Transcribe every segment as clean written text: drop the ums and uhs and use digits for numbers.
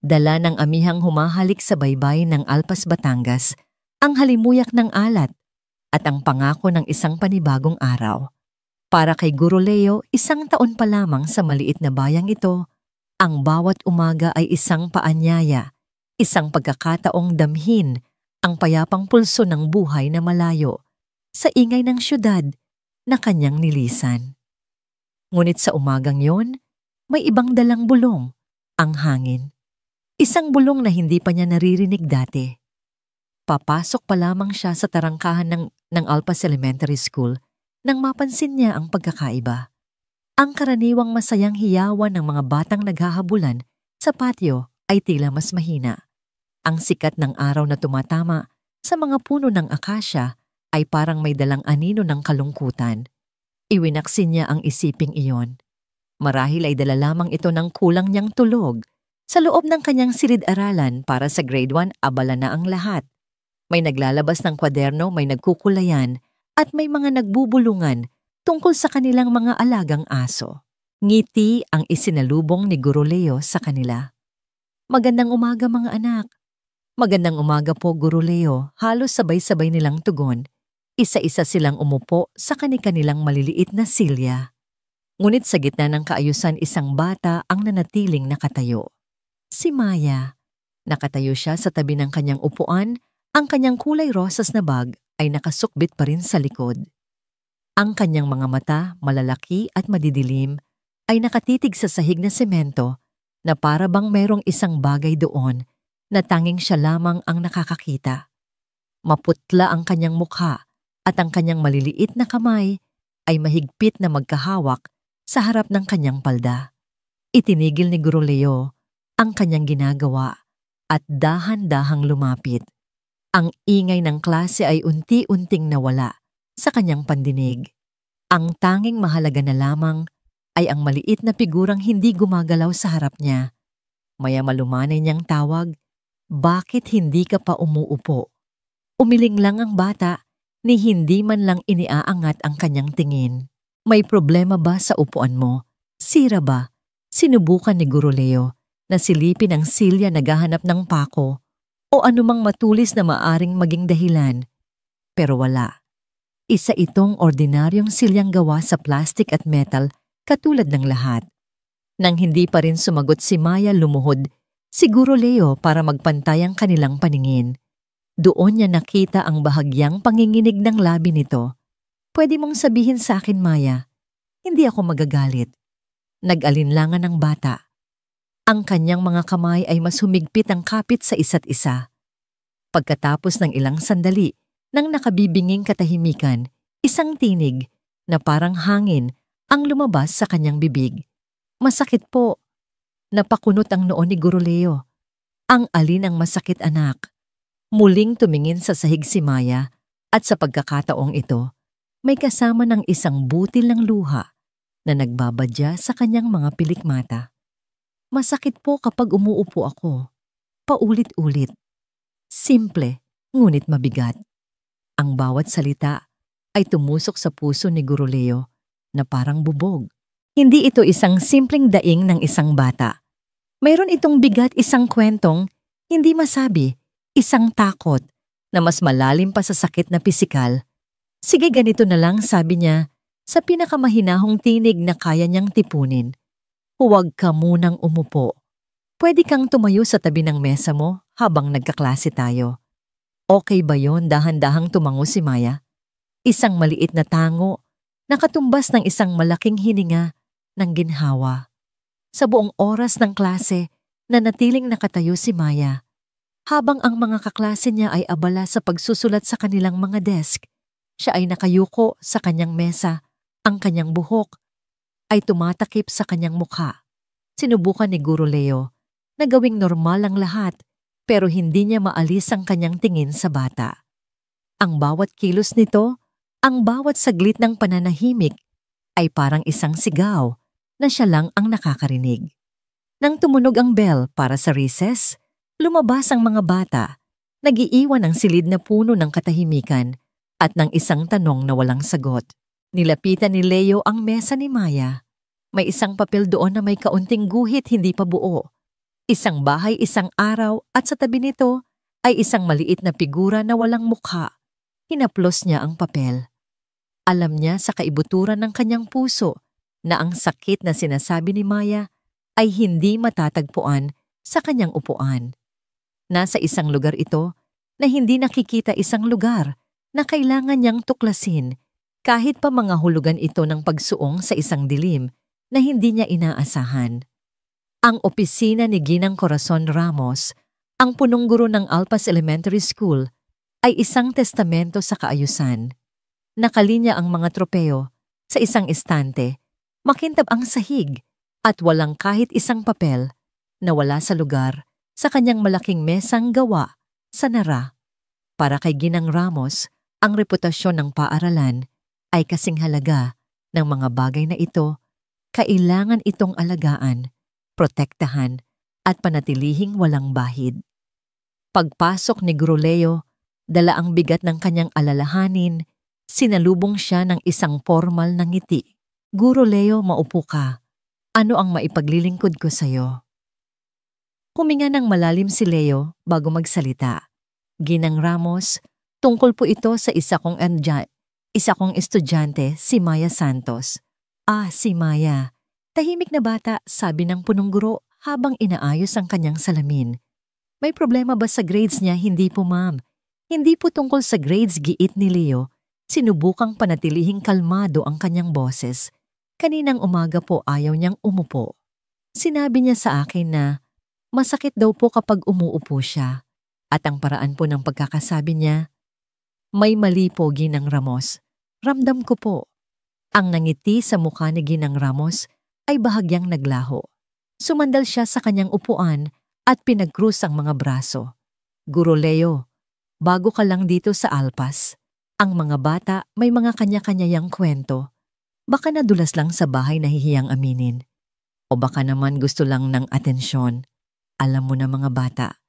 Dala ng amihang humahalik sa baybay ng Alpas, Batangas, ang halimuyak ng alat at ang pangako ng isang panibagong araw. Para kay Guro Leo, 1 taon pa lamang sa maliit na bayang ito, ang bawat umaga ay isang paanyaya, isang pagkakataong damhin ang payapang pulso ng buhay na malayo sa ingay ng syudad na kanyang nilisan. Ngunit sa umagang yon, may ibang dalang bulong, ang hangin. Isang bulong na hindi pa niya naririnig dati. Papasok pa lamang siya sa tarangkahan ng Alpas Elementary School nang mapansin niya ang pagkakaiba. Ang karaniwang masayang hiyawan ng mga batang naghahabulan sa patio ay tila mas mahina. Ang sikat ng araw na tumatama sa mga puno ng akasya ay parang may dalang anino ng kalungkutan. Iwinaksin niya ang isiping iyon. Marahil ay dala lamang ito ng kulang niyang tulog. Sa loob ng kanyang silid-aralan para sa grade 1, abala na ang lahat. May naglalabas ng kwaderno, may nagkukulayan, at may mga nagbubulungan tungkol sa kanilang mga alagang aso. Ngiti ang isinalubong ni Guro Leo sa kanila. "Magandang umaga mga anak." "Magandang umaga po, Guro Leo." Halos sabay-sabay nilang tugon. Isa-isa silang umupo sa kani-kanilang maliliit na silya. Ngunit sa gitna ng kaayusan, isang bata ang nanatiling nakatayo. Si Maya. Nakatayo siya sa tabi ng kanyang upuan, ang kanyang kulay rosas na bag ay nakasukbit pa rin sa likod. Ang kanyang mga mata, malalaki at madidilim, ay nakatitig sa sahig na semento na para bang merong isang bagay doon na tanging siya lamang ang nakakakita. Maputla ang kanyang mukha at ang kanyang maliliit na kamay ay mahigpit na magkahawak sa harap ng kanyang palda. Itinigil ni Guro Leo ang kanyang ginagawa at dahan-dahang lumapit. Ang ingay ng klase ay unti-unting nawala sa kanyang pandinig. Ang tanging mahalaga na lamang ay ang maliit na figurang hindi gumagalaw sa harap niya. Maya malumanay niyang tawag, "Bakit hindi ka pa umuupo?" Umiling lang ang bata ni hindi man lang iniaangat ang kanyang tingin. "May problema ba sa upuan mo? Sira ba?" Sinubukan ni Guro Leo na silipin ang silya naghahanap ng pako o anumang matulis na maaring maging dahilan. Pero wala. Isa itong ordinaryong silyang gawa sa plastic at metal katulad ng lahat. Nang hindi pa rin sumagot si Maya, lumuhod si Guro Leo para magpantay ang kanilang paningin. Doon niya nakita ang bahagyang panginginig ng labi nito. "Pwede mong sabihin sa akin, Maya, hindi ako magagalit." Nag-alinlangan ang bata. Ang kanyang mga kamay ay mas humigpit ang kapit sa isa't isa. Pagkatapos ng ilang sandali, nang nakabibinging katahimikan, isang tinig na parang hangin ang lumabas sa kanyang bibig. "Masakit po." Napakunot ang noo ni Guro Leo. "Ang alin ang masakit, anak?" Muling tumingin sa sahig si Maya at sa pagkakataong ito, may kasama ng isang butil ng luha na nagbabadya sa kanyang mga pilikmata. "Masakit po kapag umuupo ako. Paulit-ulit. Simple, ngunit mabigat." Ang bawat salita ay tumusok sa puso ni Guro Leo na parang bubog. Hindi ito isang simpleng daing ng isang bata. Mayroon itong bigat, isang kwentong hindi masabi, isang takot na mas malalim pa sa sakit na pisikal. "Sige, ganito na lang," sabi niya sa pinakamahinahong tinig na kaya niyang tipunin. "Huwag ka munang umupo. Pwede kang tumayo sa tabi ng mesa mo habang nagkaklase tayo." "Okay ba yon?" Dahan-dahang tumango si Maya. Isang maliit na tango, nakatumbas ng isang malaking hininga ng ginhawa. Sa buong oras ng klase, nanatiling nakatayo si Maya. Habang ang mga kaklase niya ay abala sa pagsusulat sa kanilang mga desk, siya ay nakayuko sa kanyang mesa. Ang kanyang buhok ay tumatakip sa kanyang mukha. Sinubukan ni Guro Leo na gawing normal ang lahat, pero hindi niya maalis ang kanyang tingin sa bata. Ang bawat kilos nito, ang bawat saglit ng pananahimik ay parang isang sigaw na siya lang ang nakakarinig. Nang tumunog ang bell para sa recess, lumabas ang mga bata, nag-iiwan ng silid na puno ng katahimikan at ng isang tanong na walang sagot. Nilapitan ni Leo ang mesa ni Maya. May isang papel doon na may kaunting guhit, hindi pa buo. Isang bahay, isang araw, at sa tabi nito ay isang maliit na figura na walang mukha. Hinaplos niya ang papel. Alam niya sa kaibuturan ng kanyang puso na ang sakit na sinasabi ni Maya ay hindi matatagpuan sa kanyang upuan. Nasa isang lugar ito na hindi nakikita, isang lugar na kailangan niyang tuklasin kahit pa mga hulugan ito ng pagsuong sa isang dilim na hindi niya inaasahan. Ang opisina ni Ginang Corazon Ramos, ang punong guro ng Alpas Elementary School, ay isang testamento sa kaayusan. Nakalinya ang mga tropeo sa isang estante, makintab ang sahig at walang kahit isang papel na wala sa lugar sa kanyang malaking mesang gawa sa Nara. Para kay Ginang Ramos, ang reputasyon ng paaralan ay kasing halaga ng mga bagay na ito. Kailangan itong alagaan, protektahan at panatilihing walang bahid. Pagpasok ni Guro Leo, dala ang bigat ng kanyang alalahanin, sinalubong siya ng isang formal na ngiti. Guro Leo, maupo ka. Ano ang maipaglilingkod ko sa'yo? Huminga ng malalim si Leo bago magsalita. Ginang Ramos, tungkol po ito sa isa kong estudyante, si Maya Santos. Si Maya. Tahimik na bata, sabi ng punong guro habang inaayos ang kanyang salamin. May problema ba sa grades niya? Hindi po, ma'am. Hindi po tungkol sa grades, giit ni Leo. Sinubukang panatilihing kalmado ang kanyang boses. Kaninang umaga po ayaw niyang umupo. Sinabi niya sa akin na masakit daw po kapag umuupo siya. At ang paraan po ng pagkakasabi niya, may mali po, Ginang Ramos. Ramdam ko po. Ang nangiti sa mukha ni Ginang Ramos ay bahagyang naglaho. Sumandal siya sa kanyang upuan at pinagkrus ang mga braso. Guro Leo, bago ka lang dito sa Alpas. Ang mga bata may mga kanya-kanyang kwento. Baka nadulas lang sa bahay nahihiyang aminin. O baka naman gusto lang ng atensyon. Alam mo na mga bata.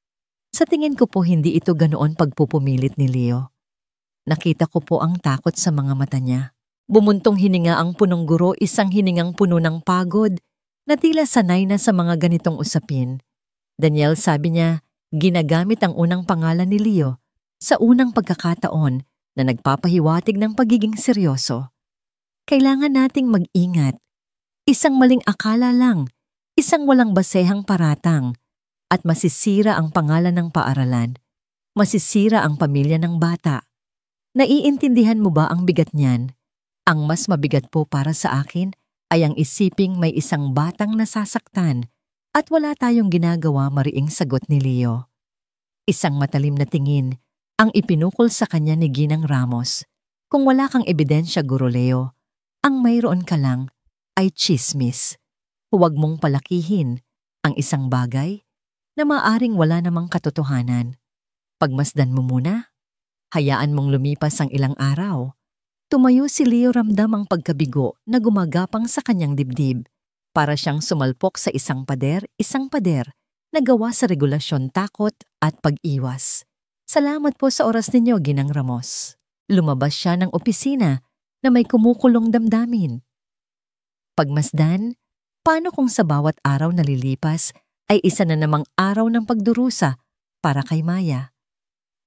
Sa tingin ko po hindi ito ganoon pagpupumilit ni Leo. Nakita ko po ang takot sa mga mata niya. Bumuntong hininga ang punong guro, isang hiningang puno ng pagod na tila sanay na sa mga ganitong usapin. Daniel, sabi niya, ginagamit ang unang pangalan ni Leo sa unang pagkakataon na nagpapahiwatig ng pagiging seryoso. Kailangan nating mag-ingat. Isang maling akala lang, isang walang basehang paratang, at masisira ang pangalan ng paaralan. Masisira ang pamilya ng bata. Naiintindihan mo ba ang bigat niyan? Ang mas mabigat po para sa akin ay ang isiping may isang batang nasasaktan at wala tayong ginagawa, mariing sagot ni Leo. Isang matalim na tingin ang ipinukol sa kanya ni Ginang Ramos. Kung wala kang ebidensya, Guro Leo, ang mayroon ka lang ay tsismis. Huwag mong palakihin ang isang bagay na maaring wala namang katotohanan. Pagmasdan mo muna. Hayaan mong lumipas ang ilang araw. Tumayo si Leo, ramdam ang pagkabigo na gumagapang sa kanyang dibdib. Para siyang sumalpok sa isang pader na gawa sa regulasyon, takot at pag-iwas. Salamat po sa oras ninyo, Ginang Ramos. Lumabas siya ng opisina na may kumukulong damdamin. Pagmasdan, paano kung sa bawat araw na lilipas ay isa na namang araw ng pagdurusa para kay Maya?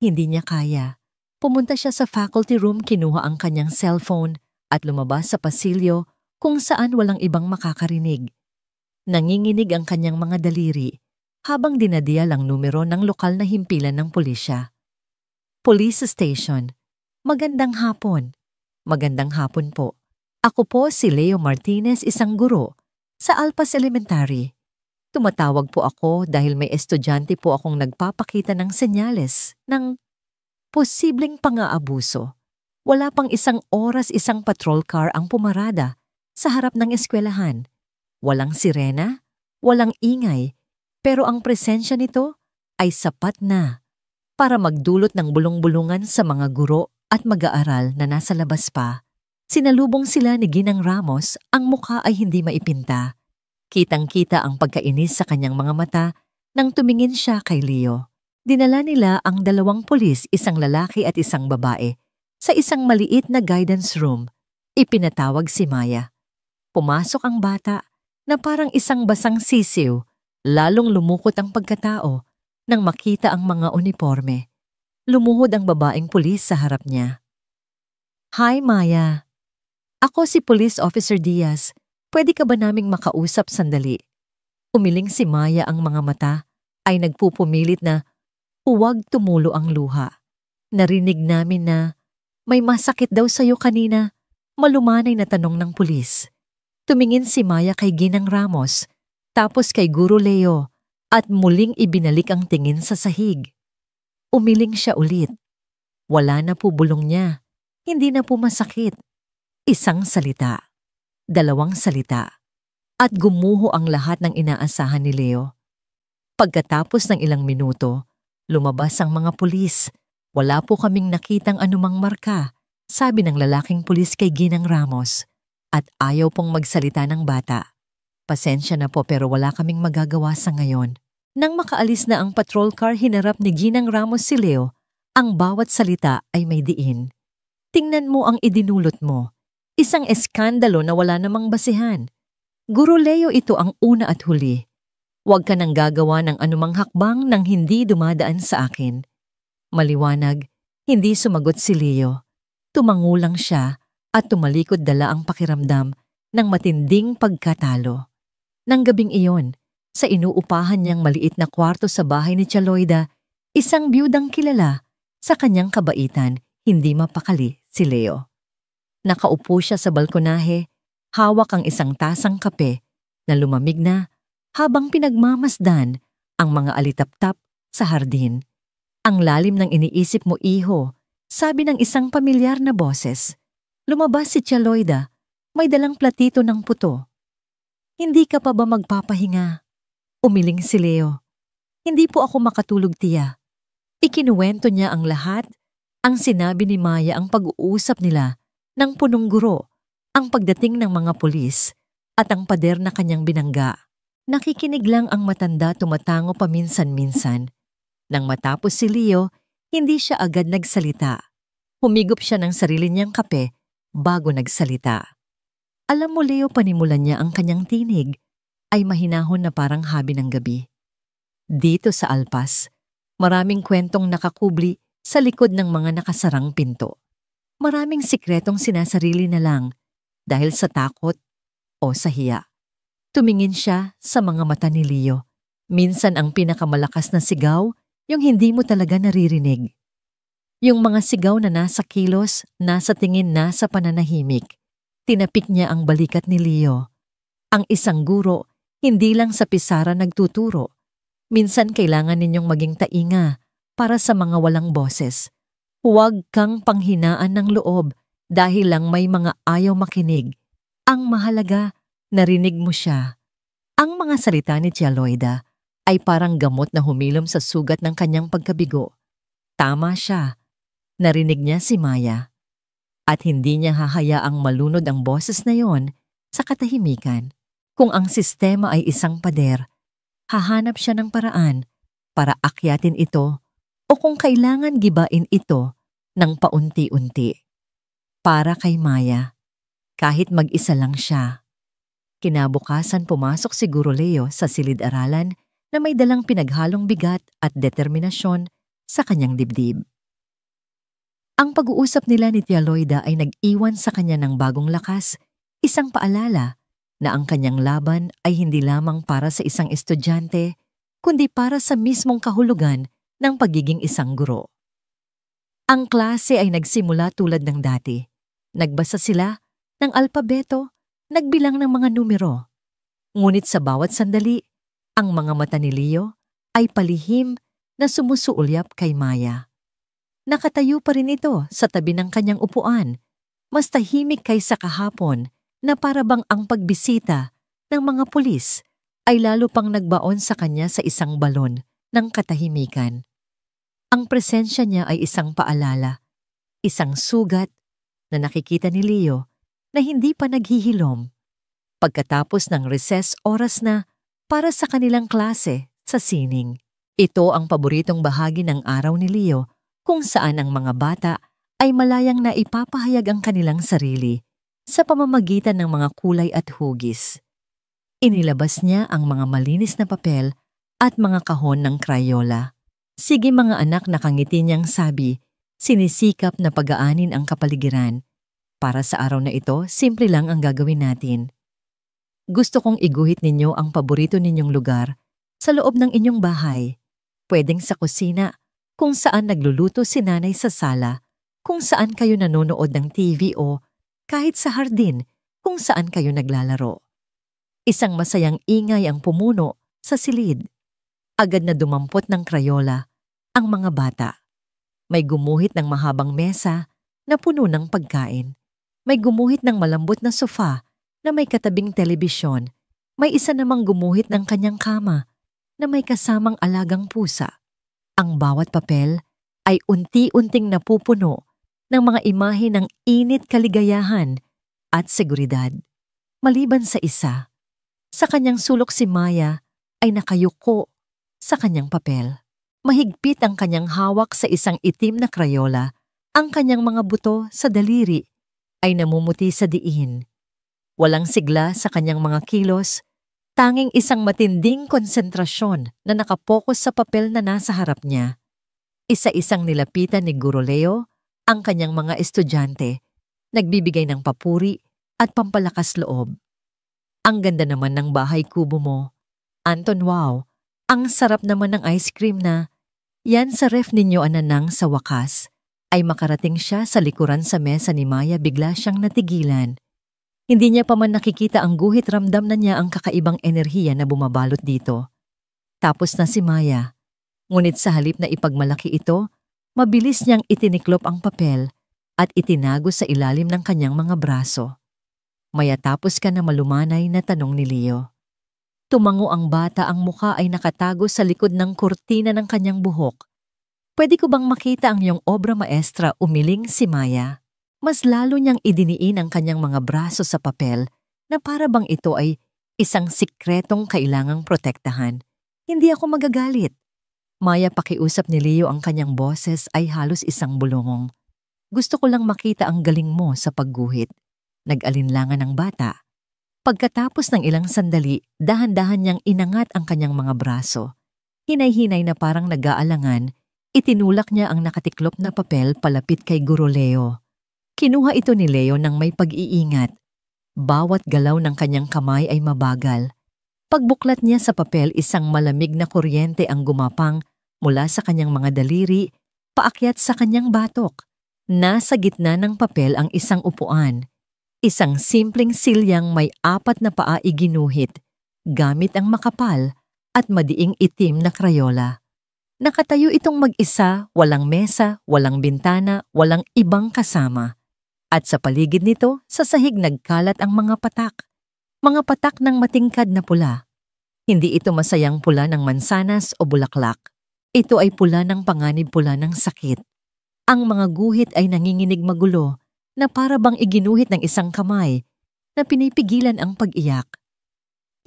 Hindi niya kaya. Pumunta siya sa faculty room, kinuha ang kanyang cellphone at lumabas sa pasilyo kung saan walang ibang makakarinig. Nanginginig ang kanyang mga daliri habang dinadial ang numero ng lokal na himpilan ng pulisya. Police Station. Magandang hapon. Magandang hapon po. Ako po si Leo Martinez, isang guro sa Alpas Elementary. Tumatawag po ako dahil may estudyante po akong nagpapakita ng senyales ng posibleng pang-aabuso. Wala pang isang oras, isang patrol car ang pumarada sa harap ng eskwelahan. Walang sirena, walang ingay, pero ang presensya nito ay sapat na para magdulot ng bulong-bulungan sa mga guro at mag-aaral na nasa labas pa. Sinalubong sila ni Ginang Ramos, ang mukha ay hindi maipinta. Kitang-kita ang pagkainis sa kanyang mga mata nang tumingin siya kay Leo. Dinala nila ang dalawang pulis, isang lalaki at isang babae, sa isang maliit na guidance room. Ipinatawag si Maya. Pumasok ang bata na parang isang basang sisiw Lalong lumukot ang pagkatao nang makita ang mga uniforme. Lumuhod ang babaeng pulis sa harap niya. "Hi, Maya. Ako si Police Officer Diaz. Pwede ka ba naming makausap sandali?" Umiling si Maya, ang mga mata ay nagpupumilit na huwag tumulo ang luha. "Narinig namin na may masakit daw sa'yo kanina," malumanay na tanong ng pulis. Tumingin si Maya kay Ginang Ramos, tapos kay Guro Leo, at muling ibinalik ang tingin sa sahig. Umiling siya ulit. Wala na po bulong niya. Hindi na po masakit. Isang salita. Dalawang salita. At gumuho ang lahat ng inaasahan ni Leo. Pagkatapos ng ilang minuto, lumabas ang mga pulis. "Wala po kaming nakitang anumang marka," sabi ng lalaking pulis kay Ginang Ramos. At ayaw pong magsalita ng bata. "Pasensya na po pero wala kaming magagawa sa ngayon." Nang makaalis na ang patrol car, hinarap ni Ginang Ramos si Leo. Ang bawat salita ay may diin. "Tingnan mo ang idinulot mo. Isang eskandalo na wala namang basihan. Guro Leo, ito ang una at huli. Huwag ka nang gagawa ng anumang hakbang nang hindi dumadaan sa akin." Maliwanag, hindi sumagot si Leo. Tumango lang siya at tumalikod, dala ang pakiramdam ng matinding pagkatalo. Nang gabing iyon, sa inuupahan niyang maliit na kwarto sa bahay ni Chaloida, isang biyudang kilala sa kanyang kabaitan, hindi mapakali si Leo. Nakaupo siya sa balkonahe, hawak ang isang tasang kape na lumamig na habang pinagmamasdan ang mga alitaptap sa hardin. "Ang lalim ng iniisip mo, iho," sabi ng isang pamilyar na boses. Lumabas si Chaloida, may dalang platito ng puto. "Hindi ka pa ba magpapahinga?" Umiling si Leo. "Hindi po ako makatulog, tiya." Ikinuwento niya ang lahat, ang sinabi ni Maya, ang pag-uusap nila ng punong guro, ang pagdating ng mga pulis, at ang pader na kanyang binangga. Nakikinig lang ang matanda, tumatango paminsan-minsan. Nang matapos si Leo, hindi siya agad nagsalita. Humigop siya ng sarili niyang kape bago nagsalita. "Alam mo, Leo," panimulan niya ang kanyang tinig, ay mahinahon na parang habi ng gabi. "Dito sa Alpas, maraming kwentong nakakubli sa likod ng mga nakasarang pinto. Maraming sikretong sinasarili na lang dahil sa takot o sa hiya." Tumingin siya sa mga mata ni Leo. Minsan ang pinakamalakas na sigaw, yung hindi mo talaga naririnig. Yung mga sigaw na nasa kilos, nasa tingin, nasa pananahimik. Tinapik niya ang balikat ni Leo. Ang isang guro, hindi lang sa pisara nagtuturo. Minsan kailangan ninyong maging tainga para sa mga walang boses. Huwag kang panghinaan ng loob dahil lang may mga ayaw makinig. Ang mahalaga, narinig mo siya. Ang mga salita ni Chaloida ay parang gamot na humilom sa sugat ng kanyang pagkabigo. Tama siya. Narinig niya si Maya. At hindi niya hahayaang malunod ang boses na yon sa katahimikan. Kung ang sistema ay isang pader, hahanap siya ng paraan para akyatin ito, o kung kailangan gibain ito ng paunti-unti. Para kay Maya, kahit mag-isa lang siya. Kinabukasan pumasok si Guro Leo sa silid-aralan na may dalang pinaghalong bigat at determinasyon sa kanyang dibdib. Ang pag-uusap nila ni Tia Loida ay nag-iwan sa kanya ng bagong lakas, isang paalala na ang kanyang laban ay hindi lamang para sa isang estudyante, kundi para sa mismong kahulugan ng pagiging isang guro. Ang klase ay nagsimula tulad ng dati. Nagbasa sila ng alpabeto, nagbilang ng mga numero. Ngunit sa bawat sandali, ang mga mata ni Leo ay palihim na sumusuulyap kay Maya. Nakatayo pa rin ito sa tabi ng kanyang upuan, mas tahimik kaysa kahapon, na para bang ang pagbisita ng mga pulis ay lalo pang nagbaon sa kanya sa isang balon ng katahimikan. Ang presensya niya ay isang paalala, isang sugat na nakikita ni Leo na hindi pa naghihilom. Pagkatapos ng recess, oras na para sa kanilang klase sa sining. Ito ang paboritong bahagi ng araw ni Leo, kung saan ang mga bata ay malayang na ipapahayag ang kanilang sarili sa pamamagitan ng mga kulay at hugis. Inilabas niya ang mga malinis na papel at mga kahon ng Crayola. Sige mga anak, nakangiti niyang sabi, sinisikap na pagaanin ang kapaligiran. Para sa araw na ito, simple lang ang gagawin natin. Gusto kong iguhit ninyo ang paborito ninyong lugar sa loob ng inyong bahay. Pwedeng sa kusina, kung saan nagluluto si nanay sa sala, kung saan kayo nanonood ng TV o kahit sa hardin kung saan kayo naglalaro. Isang masayang ingay ang pumuno sa silid. Agad na dumampot ng Crayola ang mga bata. May gumuhit ng mahabang mesa na puno ng pagkain. May gumuhit ng malambot na sofa na may katabing telebisyon. May isa namang gumuhit ng kanyang kama na may kasamang alagang pusa. Ang bawat papel ay unti-unting napupuno ng mga imahe ng init, kaligayahan at seguridad. Maliban sa isa, sa kanyang sulok si Maya ay nakayuko sa kanyang papel. Mahigpit ang kanyang hawak sa isang itim na Crayola. Ang kanyang mga buto sa daliri ay namumuti sa diin. Walang sigla sa kanyang mga kilos, tanging isang matinding konsentrasyon na nakapokus sa papel na nasa harap niya. Isa-isang nilapitan ni Guro Leo ang kanyang mga estudyante, nagbibigay ng papuri at pampalakas loob. Ang ganda naman ng bahay kubo mo. Anton, wow! Ang sarap naman ng ice cream na. Yan sa ref ninyo, ananang. Sa wakas ay makarating siya sa likuran sa mesa ni Maya, bigla siyang natigilan. Hindi niya pa man nakikita ang guhit, ramdam na niya ang kakaibang enerhiya na bumabalot dito. Tapos na si Maya. Ngunit sa halip na ipagmalaki ito, mabilis niyang itiniklop ang papel at itinago sa ilalim ng kanyang mga braso. Maya, tapos ka na malumanay, na tanong ni Leo. Tumango ang bata, ang muka ay nakatago sa likod ng kurtina ng kanyang buhok. Pwede ko bang makita ang iyong obra maestra, umiling si Maya? Mas lalo niyang idiniin ang kanyang mga braso sa papel na para bang ito ay isang sikretong kailangang protektahan. Hindi ako magagalit. Maya, pakiusap ni Leo, ang kanyang boses ay halos isang bulongong. Gusto ko lang makita ang galing mo sa pagguhit. Nag-alinlangan ang bata. Pagkatapos ng ilang sandali, dahan-dahan niyang inangat ang kanyang mga braso. Hinay-hinay na parang nag-aalangan, itinulak niya ang nakatiklop na papel palapit kay Guro Leo. Kinuha ito ni Leo ng may pag-iingat. Bawat galaw ng kanyang kamay ay mabagal. Pagbuklat niya sa papel, isang malamig na kuryente ang gumapang mula sa kanyang mga daliri, paakyat sa kanyang batok. Nasa gitna ng papel ang isang upuan. Isang simpleng silyang may 4 na paa iginuhit, gamit ang makapal at madiing itim na Crayola. Nakatayo itong mag-isa, walang mesa, walang bintana, walang ibang kasama. At sa paligid nito, sa sahig nagkalat ang mga patak. Mga patak ng matingkad na pula. Hindi ito masayang pula ng mansanas o bulaklak. Ito ay pula ng panganib, pula ng sakit. Ang mga guhit ay nanginginig magulo, na para bang iginuhit ng isang kamay na pinipigilan ang pag-iyak.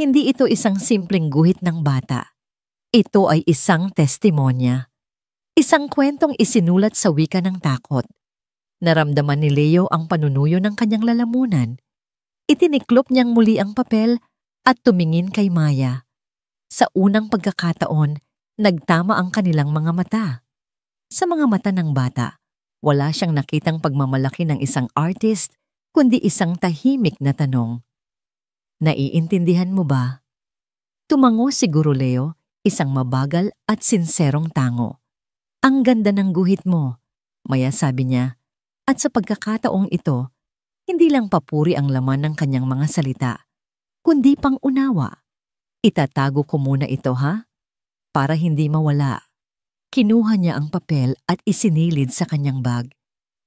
Hindi ito isang simpleng guhit ng bata. Ito ay isang testimonya. Isang kwentong isinulat sa wika ng takot. Naramdaman ni Leo ang panunuyo ng kanyang lalamunan. Itiniklop niyang muli ang papel at tumingin kay Maya. Sa unang pagkakataon, nagtama ang kanilang mga mata. Sa mga mata ng bata, wala siyang nakitang pagmamalaki ng isang artist, kundi isang tahimik na tanong. Naiintindihan mo ba? Tumango si Guro Leo, isang mabagal at sinserong tango. Ang ganda ng guhit mo, Maya, sabi niya. At sa pagkakataong ito, hindi lang papuri ang laman ng kanyang mga salita, kundi pang-unawa. Itatago ko muna ito, ha? Para hindi mawala. Kinuha niya ang papel at isinilid sa kanyang bag.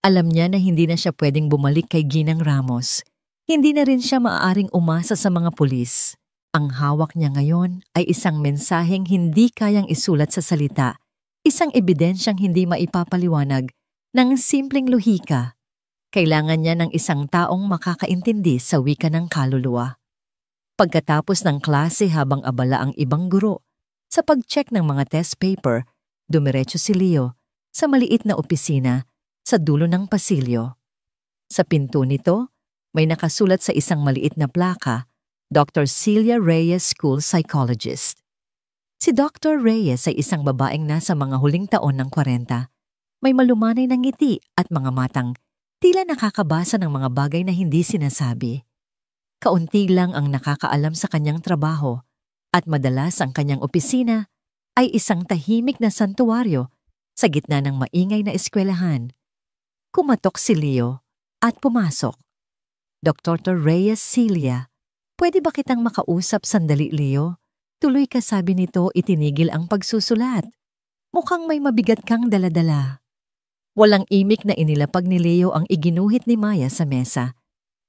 Alam niya na hindi na siya pwedeng bumalik kay Ginang Ramos. Hindi na rin siya maaaring umasa sa mga pulis. Ang hawak niya ngayon ay isang mensaheng hindi kayang isulat sa salita, isang ebidensyang hindi maipapaliwanag ng simpleng lohika. Kailangan niya ng isang taong makakaintindi sa wika ng kaluluwa. Pagkatapos ng klase, habang abala ang ibang guro sa pag-check ng mga test paper, dumiretso si Leo sa maliit na opisina sa dulo ng pasilyo. Sa pinto nito, may nakasulat sa isang maliit na plaka, Dr. Celia Reyes School Psychologist. Si Dr. Reyes ay isang babaeng nasa mga huling taon ng 40. May malumanay na ngiti at mga matang tila nakakabasa ng mga bagay na hindi sinasabi. Kaunti lang ang nakakaalam sa kanyang trabaho at madalas ang kanyang opisina ay isang tahimik na santuwaryo sa gitna ng maingay na eskwelahan. Kumatok si Leo at pumasok. Dr. Reyes Celia, pwede ba kitang makausap sandali, Leo? Tuloy ka, sabi nito, itinigil ang pagsusulat. Mukhang may mabigat kang daladala. Walang imik na inilapag ni Leo ang iginuhit ni Maya sa mesa.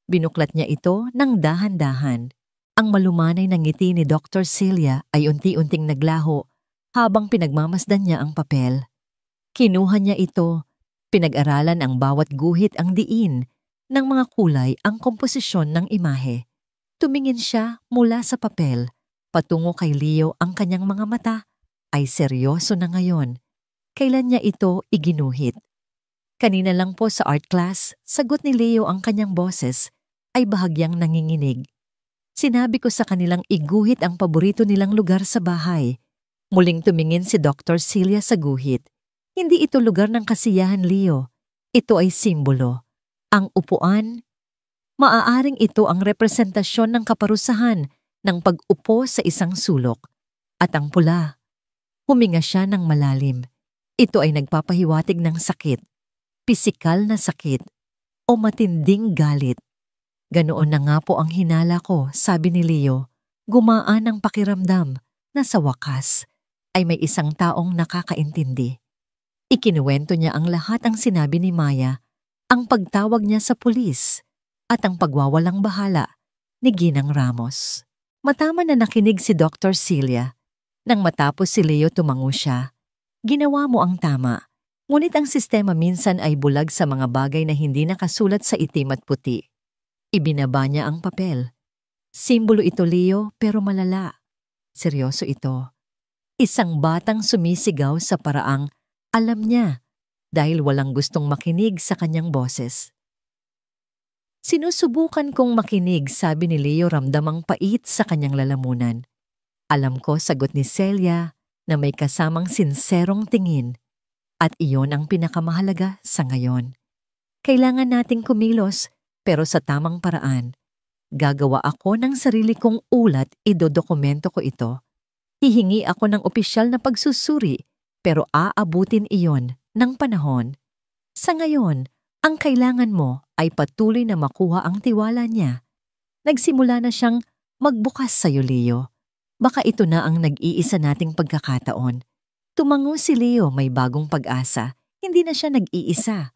Binuklat niya ito ng dahan-dahan. Ang malumanay na ngiti ni Dr. Celia ay unti-unting naglaho habang pinagmamasdan niya ang papel. Kinuha niya ito, pinag-aralan ang bawat guhit, ang diin, ng mga kulay, ang komposisyon ng imahe. Tumingin siya mula sa papel, patungo kay Leo. Ang kanyang mga mata ay seryoso na ngayon. Kailan niya ito iginuhit? Kanina lang po sa art class, sagot ni Leo. Ang kanyang boses ay bahagyang nanginginig. Sinabi ko sa kanilang iguhit ang paborito nilang lugar sa bahay. Muling tumingin si Dr. Celia sa guhit. Hindi ito lugar ng kasiyahan, Leo. Ito ay simbolo. Ang upuan, maaaring ito ang representasyon ng kaparusahan ng pag-upo sa isang sulok. At ang pula, huminga siya ng malalim. Ito ay nagpapahiwatig ng sakit, pisikal na sakit, o matinding galit. Ganoon na nga po ang hinala ko, sabi ni Leo. Gumaan ang pakiramdam na sa wakas ay may isang taong nakakaintindi. Ikinuwento niya ang lahat ang sinabi ni Maya, ang pagtawag niya sa pulis, at ang pagwawalang bahala ni Ginang Ramos. Matama na nakinig si Dr. Celia. Nang matapos si Leo, tumango siya. Ginawa mo ang tama, ngunit ang sistema minsan ay bulag sa mga bagay na hindi nakasulat sa itim at puti. Ibinaba niya ang papel. Simbolo ito, Leo, pero malala. Seryoso ito. Isang batang sumisigaw sa paraang alam niya dahil walang gustong makinig sa kanyang boses. Sinusubukan kong makinig, sabi ni Leo, ramdamang pait sa kanyang lalamunan. Alam ko, sagot ni Celia, na may kasamang sinserong tingin. At iyon ang pinakamahalaga sa ngayon. Kailangan nating kumilos, pero sa tamang paraan. Gagawa ako ng sarili kong ulat, idodokumento ko ito. Hihingi ako ng opisyal na pagsusuri, pero aabutin iyon ng panahon. Sa ngayon, ang kailangan mo ay patuloy na makuha ang tiwala niya. Nagsimula na siyang magbukas sa iyo, Leo. Baka ito na ang nag-iisa nating pagkakataon. Tumango si Leo, may bagong pag-asa. Hindi na siya nag-iisa.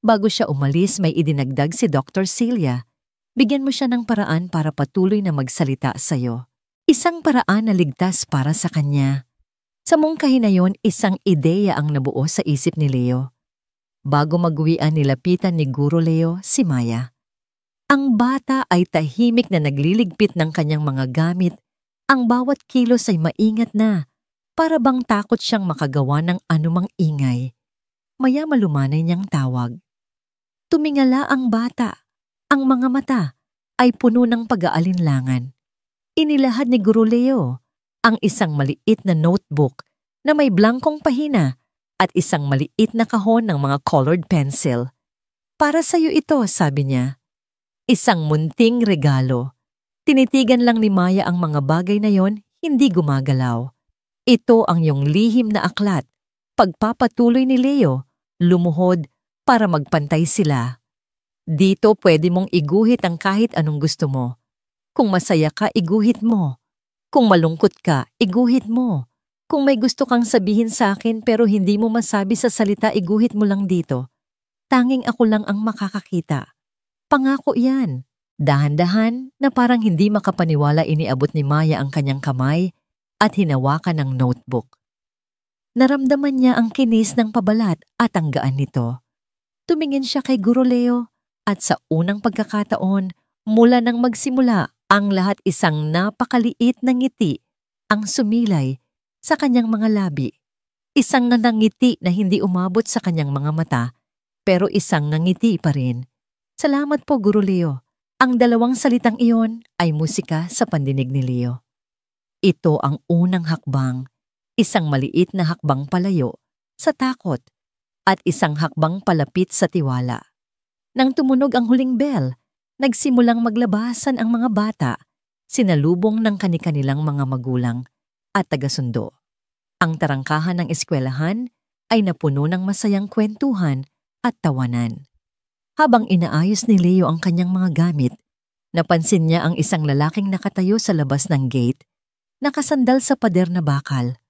Bago siya umalis, may idinagdag si Dr. Celia. Bigyan mo siya ng paraan para patuloy na magsalita sa iyo. Isang paraan na ligtas para sa kanya. Sa mungkahi na yon, isang ideya ang nabuo sa isip ni Leo. Bago mag-uwian, nilapitan ni Guro Leo si Maya. Ang bata ay tahimik na nagliligpit ng kanyang mga gamit. Ang bawat kilos ay maingat na, para bang takot siyang makagawa ng anumang ingay. Maya malumanay niyang tawag. Tumingala ang bata. Ang mga mata ay puno ng pag-aalinlangan. Inilahad ni Guro Leo ang isang maliit na notebook na may blankong pahina at isang maliit na kahon ng mga colored pencil. Para sa iyo ito, sabi niya. Isang munting regalo. Tinitigan lang ni Maya ang mga bagay na yon, hindi gumagalaw. Ito ang iyong lihim na aklat. Pagpapatuloy ni Leo, lumuhod para magpantay sila. Dito pwede mong iguhit ang kahit anong gusto mo. Kung masaya ka, iguhit mo. Kung malungkot ka, iguhit mo. Kung may gusto kang sabihin sa akin pero hindi mo masabi sa salita, iguhit mo lang dito. Tanging ako lang ang makakakita. Pangako yan. Dahan-dahan na parang hindi makapaniwala, iniabot ni Maya ang kanyang kamay at hinawakan ng notebook. Naramdaman niya ang kinis ng pabalat at ang gaan nito. Tumingin siya kay Guro Leo at sa unang pagkakataon, mula nang magsimula ang lahat, isang napakaliit na ngiti ang sumilay sa kanyang mga labi. Isang nangiti na hindi umabot sa kanyang mga mata, pero isang nangiti pa rin. Salamat po, Guro Leo. Ang dalawang salitang iyon ay musika sa pandinig ni Leo. Ito ang unang hakbang, isang maliit na hakbang palayo sa takot at isang hakbang palapit sa tiwala. Nang tumunog ang huling bell, nagsimulang maglabasan ang mga bata, sinalubong ng kani-kanilang mga magulang at tagasundo. Ang tarangkahan ng eskwelahan ay napuno ng masayang kwentuhan at tawanan. Habang inaayos ni Leo ang kanyang mga gamit, napansin niya ang isang lalaking nakatayo sa labas ng gate, nakasandal sa pader na bakal.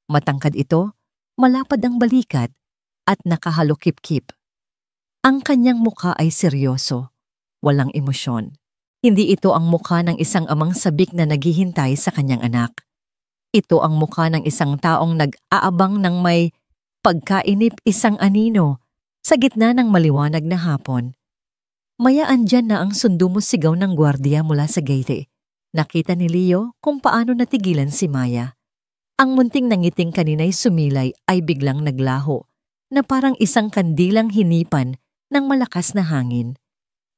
Matangkad ito, malapad ang balikat, at nakahalokip-kip. Ang kanyang mukha ay seryoso, walang emosyon. Hindi ito ang mukha ng isang amang sabik na naghihintay sa kanyang anak. Ito ang mukha ng isang taong nag-aabang ng may pagkainip isang anino sa gitna ng maliwanag na hapon. Mayaan dyan na ang sundo mo sigaw ng gwardiya mula sa gate. Nakita ni Leo kung paano natigilan si Maya. Ang munting nangiting kanina'y sumilay ay biglang naglaho na parang isang kandilang hinipan ng malakas na hangin.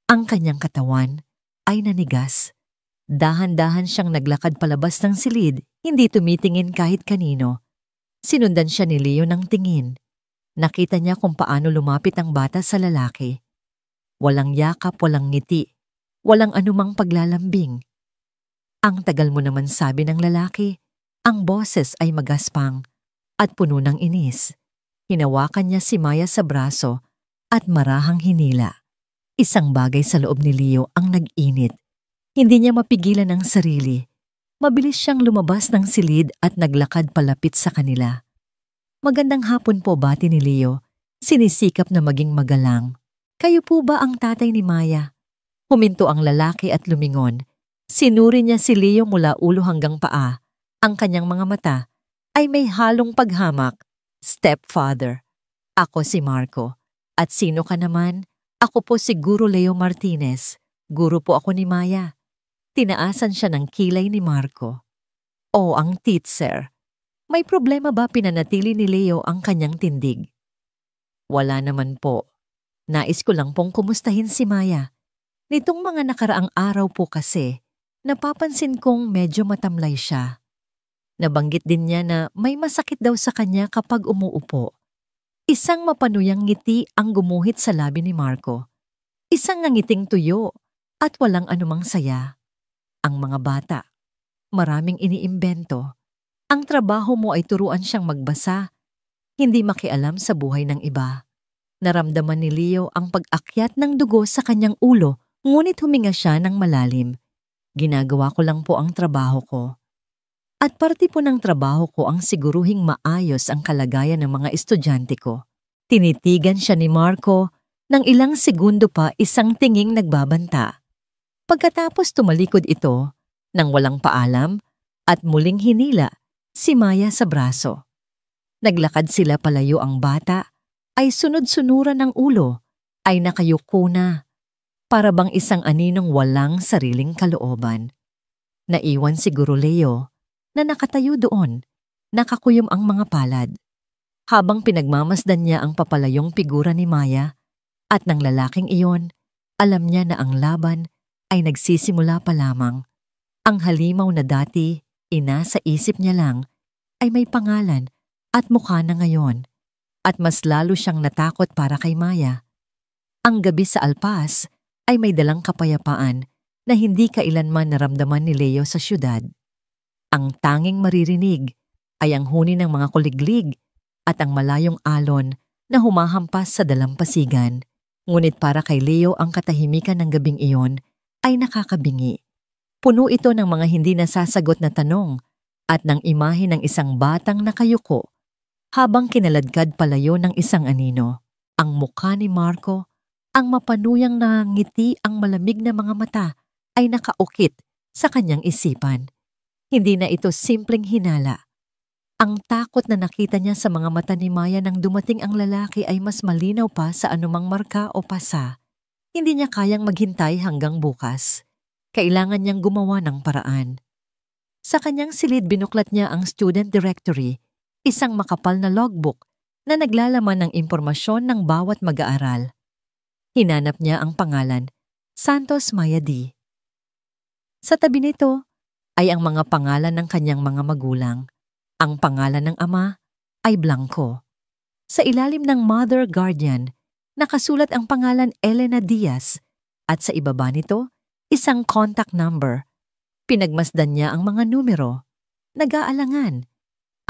Ang kanyang katawan ay nanigas. Dahan-dahan siyang naglakad palabas ng silid, hindi tumitingin kahit kanino. Sinundan siya ni Leo ng tingin. Nakita niya kung paano lumapit ang bata sa lalaki. Walang yakap, walang ngiti, walang anumang paglalambing. Ang tagal mo naman, sabi ng lalaki. Ang boses ay magaspang at puno ng inis. Hinawakan niya si Maya sa braso at marahang hinila. Isang bagay sa loob ni Leo ang nag-init. Hindi niya mapigilan ang sarili. Mabilis siyang lumabas ng silid at naglakad palapit sa kanila. Magandang hapon po, bati ni Leo. Sinisikap na maging magalang. Kayo po ba ang tatay ni Maya? Huminto ang lalaki at lumingon. Sinuri niya si Leo mula ulo hanggang paa. Ang kanyang mga mata ay may halong paghamak. Stepfather. Ako si Marco. At sino ka naman? Ako po si Guro Leo Martinez. Guro po ako ni Maya. Tinaasan siya ng kilay ni Marco. Oh, ang teacher. May problema ba, pinanatili ni Leo ang kanyang tindig? Wala naman po. Nais ko lang pong kumustahin si Maya. Nitong mga nakaraang araw po kasi, napapansin kong medyo matamlay siya. Nabanggit din niya na may masakit daw sa kanya kapag umuupo. Isang mapanuyang ngiti ang gumuhit sa labi ni Marco. Isang nangiting tuyo at walang anumang saya. Ang mga bata, maraming iniimbento. Ang trabaho mo ay turuan siyang magbasa, hindi makialam sa buhay ng iba. Naramdaman ni Leo ang pag-akyat ng dugo sa kanyang ulo, ngunit huminga siya ng malalim. Ginagawa ko lang po ang trabaho ko. At parte po ng trabaho ko ang siguruhing maayos ang kalagayan ng mga estudyante ko. Tinitigan siya ni Marco, nang ilang segundo pa isang tinging nagbabanta. Pagkatapos tumalikod ito, nang walang paalam, at muling hinila si Maya sa braso. Naglakad sila palayo, ang bata ay sunod-sunuran ng ulo, ay nakayuko na, para bang isang aninong walang sariling kalooban. Naiwan si Guro Leo na nakatayo doon, nakakuyom ang mga palad. Habang pinagmamasdan niya ang papalayong figura ni Maya at ng lalaking iyon, alam niya na ang laban ay nagsisimula pa lamang. Ang halimaw na dati, ina sa isip niya lang, ay may pangalan at mukha na ngayon, at mas lalo siyang natakot para kay Maya. Ang gabi sa Alpas ay may dalang kapayapaan na hindi kailanman naramdaman ni Leo sa syudad. Ang tanging maririnig ay ang huni ng mga kuliglig at ang malayong alon na humahampas sa dalampasigan. Ngunit para kay Leo ang katahimikan ng gabing iyon ay nakakabingi. Puno ito ng mga hindi nasasagot na tanong at ng imahe ng isang batang nakayuko habang kinaladkad palayo ng isang anino. Ang mukha ni Marco, ang mapanuyang na ngiti, ang malamig na mga mata ay nakaukit sa kanyang isipan. Hindi na ito simpleng hinala. Ang takot na nakita niya sa mga mata ni Maya nang dumating ang lalaki ay mas malinaw pa sa anumang marka o pasa. Hindi niya kayang maghintay hanggang bukas. Kailangan niyang gumawa ng paraan. Sa kanyang silid binuklat niya ang student directory, isang makapal na logbook na naglalaman ng impormasyon ng bawat mag-aaral. Hinanap niya ang pangalan, Santos Maya D. Sa tabi nito ay ang mga pangalan ng kanyang mga magulang. Ang pangalan ng ama ay Blanco. Sa ilalim ng Mother Guardian, nakasulat ang pangalan Elena Diaz at sa ibaba nito, isang contact number. Pinagmasdan niya ang mga numero. Nag-aalangan.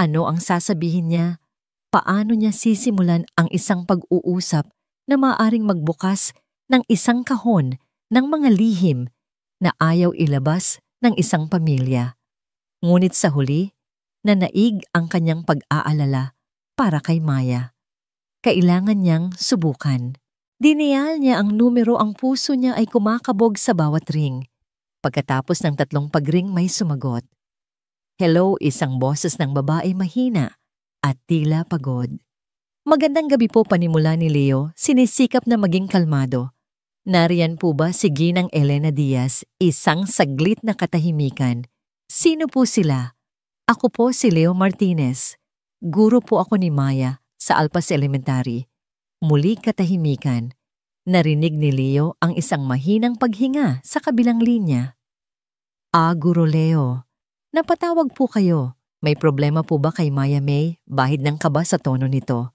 Ano ang sasabihin niya? Paano niya sisimulan ang isang pag-uusap na maaaring magbukas ng isang kahon ng mga lihim na ayaw ilabas ng isang pamilya? Ngunit sa huli, nanaig ang kanyang pag-aalala para kay Maya. Kailangan niyang subukan. Diniyal niya ang numero, ang puso niya ay kumakabog sa bawat ring. Pagkatapos ng 3 pagring may sumagot. Hello, isang boses ng babae mahina at tila pagod. Magandang gabi po, panimula ni Leo, sinisikap na maging kalmado. Nariyan po ba si Ginang Elena Diaz? Isang saglit na katahimikan. Sino po sila? Ako po si Leo Martinez. Guro po ako ni Maya sa Alpas Elementary. Muli katahimikan. Narinig ni Leo ang isang mahinang paghinga sa kabilang linya. Guro Leo. Napatawag po kayo. May problema po ba kay Maya May? Bahid ng kaba sa tono nito.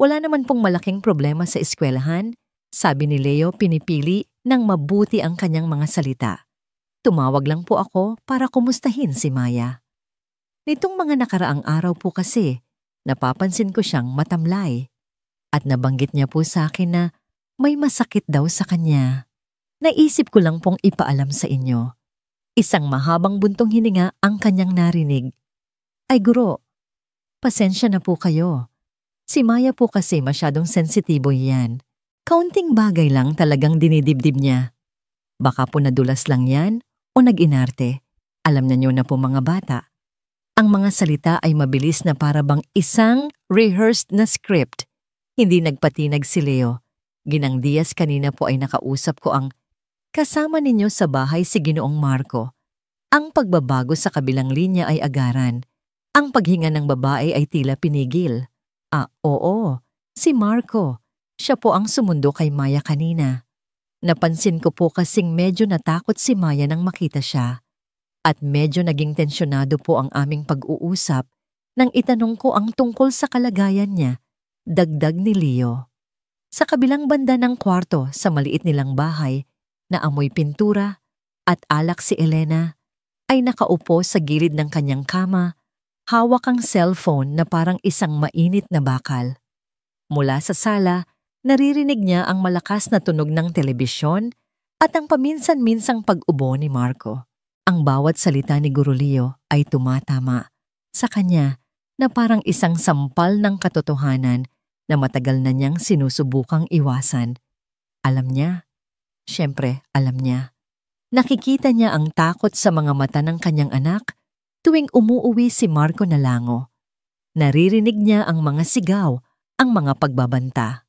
Wala naman pong malaking problema sa eskwelahan, sabi ni Leo, pinipili ng mabuti ang kanyang mga salita. Tumawag lang po ako para kumustahin si Maya. Nitong mga nakaraang araw po kasi, napapansin ko siyang matamlay. At nabanggit niya po sa akin na may masakit daw sa kanya. Naisip ko lang pong ipaalam sa inyo. Isang mahabang buntong hininga ang kanyang narinig. Ay guro, pasensya na po kayo. Si Maya po kasi masyadong sensitibo yan. Kaunting bagay lang talagang dinidibdib niya. Baka po nadulas lang yan o nag-inarte. Alam na niyo na po mga bata. Ang mga salita ay mabilis na para bang isang rehearsed na script. Hindi nagpatinag si Leo. Ginang Diaz, kanina po ay nakausap ko ang kasama ninyo sa bahay si Ginoong Marco. Ang pagbabago sa kabilang linya ay agaran. Ang paghinga ng babae ay tila pinigil. Oo, si Marco. Siya po ang sumundo kay Maya kanina. Napansin ko po kasing medyo natakot si Maya nang makita siya. At medyo naging tensyonado po ang aming pag-uusap nang itanong ko ang tungkol sa kalagayan niya, dagdag ni Leo. Sa kabilang banda ng kwarto sa maliit nilang bahay na amoy pintura at alak, si Elena ay nakaupo sa gilid ng kanyang kama, hawak ang cellphone na parang isang mainit na bakal. Mula sa sala, naririnig niya ang malakas na tunog ng telebisyon at ang paminsan-minsang pag-ubo ni Marco. Ang bawat salita ni Guro Leo ay tumatama sa kanya na parang isang sampal ng katotohanan na matagal na niyang sinusubukang iwasan. Alam niya. Siyempre, alam niya. Nakikita niya ang takot sa mga mata ng kanyang anak tuwing umuuwi si Marco na lango. Naririnig niya ang mga sigaw, ang mga pagbabanta.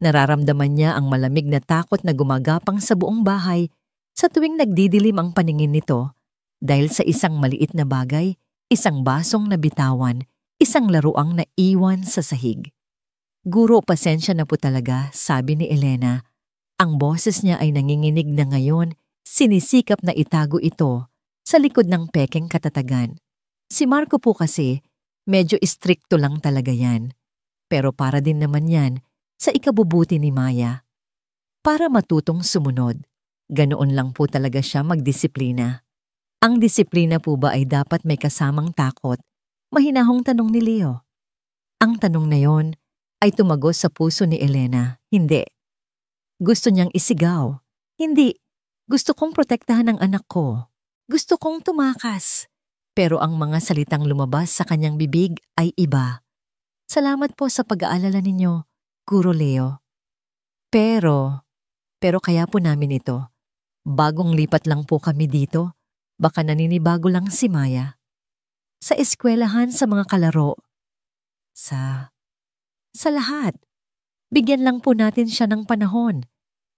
Nararamdaman niya ang malamig na takot na gumagapang sa buong bahay sa tuwing nagdidilim ang paningin nito dahil sa isang maliit na bagay, isang basong nabitawan, isang laruang naiwan sa sahig. Guro, pasensya na po talaga, sabi ni Elena. Ang boses niya ay nanginginig na ngayon, sinisikap na itago ito sa likod ng pekeng katatagan. Si Marco po kasi, medyo istrikto lang talaga yan. Pero para din naman yan sa ikabubuti ni Maya. Para matutong sumunod. Ganoon lang po talaga siya magdisiplina. Ang disiplina po ba ay dapat may kasamang takot? Mahinahong tanong ni Leo. Ang tanong na yon ay tumagos sa puso ni Elena. Hindi. Gusto niyang isigaw. Hindi. Gusto kong protektahan ang anak ko. Gusto kong tumakas. Pero ang mga salitang lumabas sa kanyang bibig ay iba. Salamat po sa pag-aalala ninyo, Guro Leo. Pero kaya po namin ito. Bagong lipat lang po kami dito. Baka naninibago lang si Maya. Sa eskwelahan, sa mga kalaro. Sa lahat. Bigyan lang po natin siya ng panahon.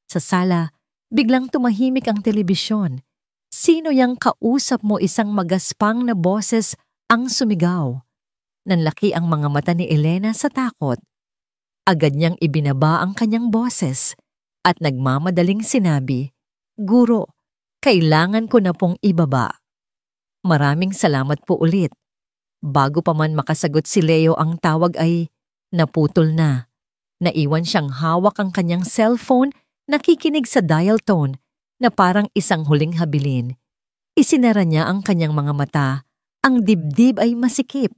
Sa sala, biglang tumahimik ang telebisyon. Sino yang kausap mo? Isang magaspang na boses ang sumigaw. Nanlaki ang mga mata ni Elena sa takot. Agad niyang ibinaba ang kanyang boses at nagmamadaling sinabi, Guro, kailangan ko na pong ibaba. Maraming salamat po ulit. Bago pa man makasagot si Leo ang tawag ay naputol na. Naiwan siyang hawak ang kanyang cellphone, nakikinig sa dial tone na parang isang huling habilin. Isinara niya ang kanyang mga mata. Ang dibdib ay masikip.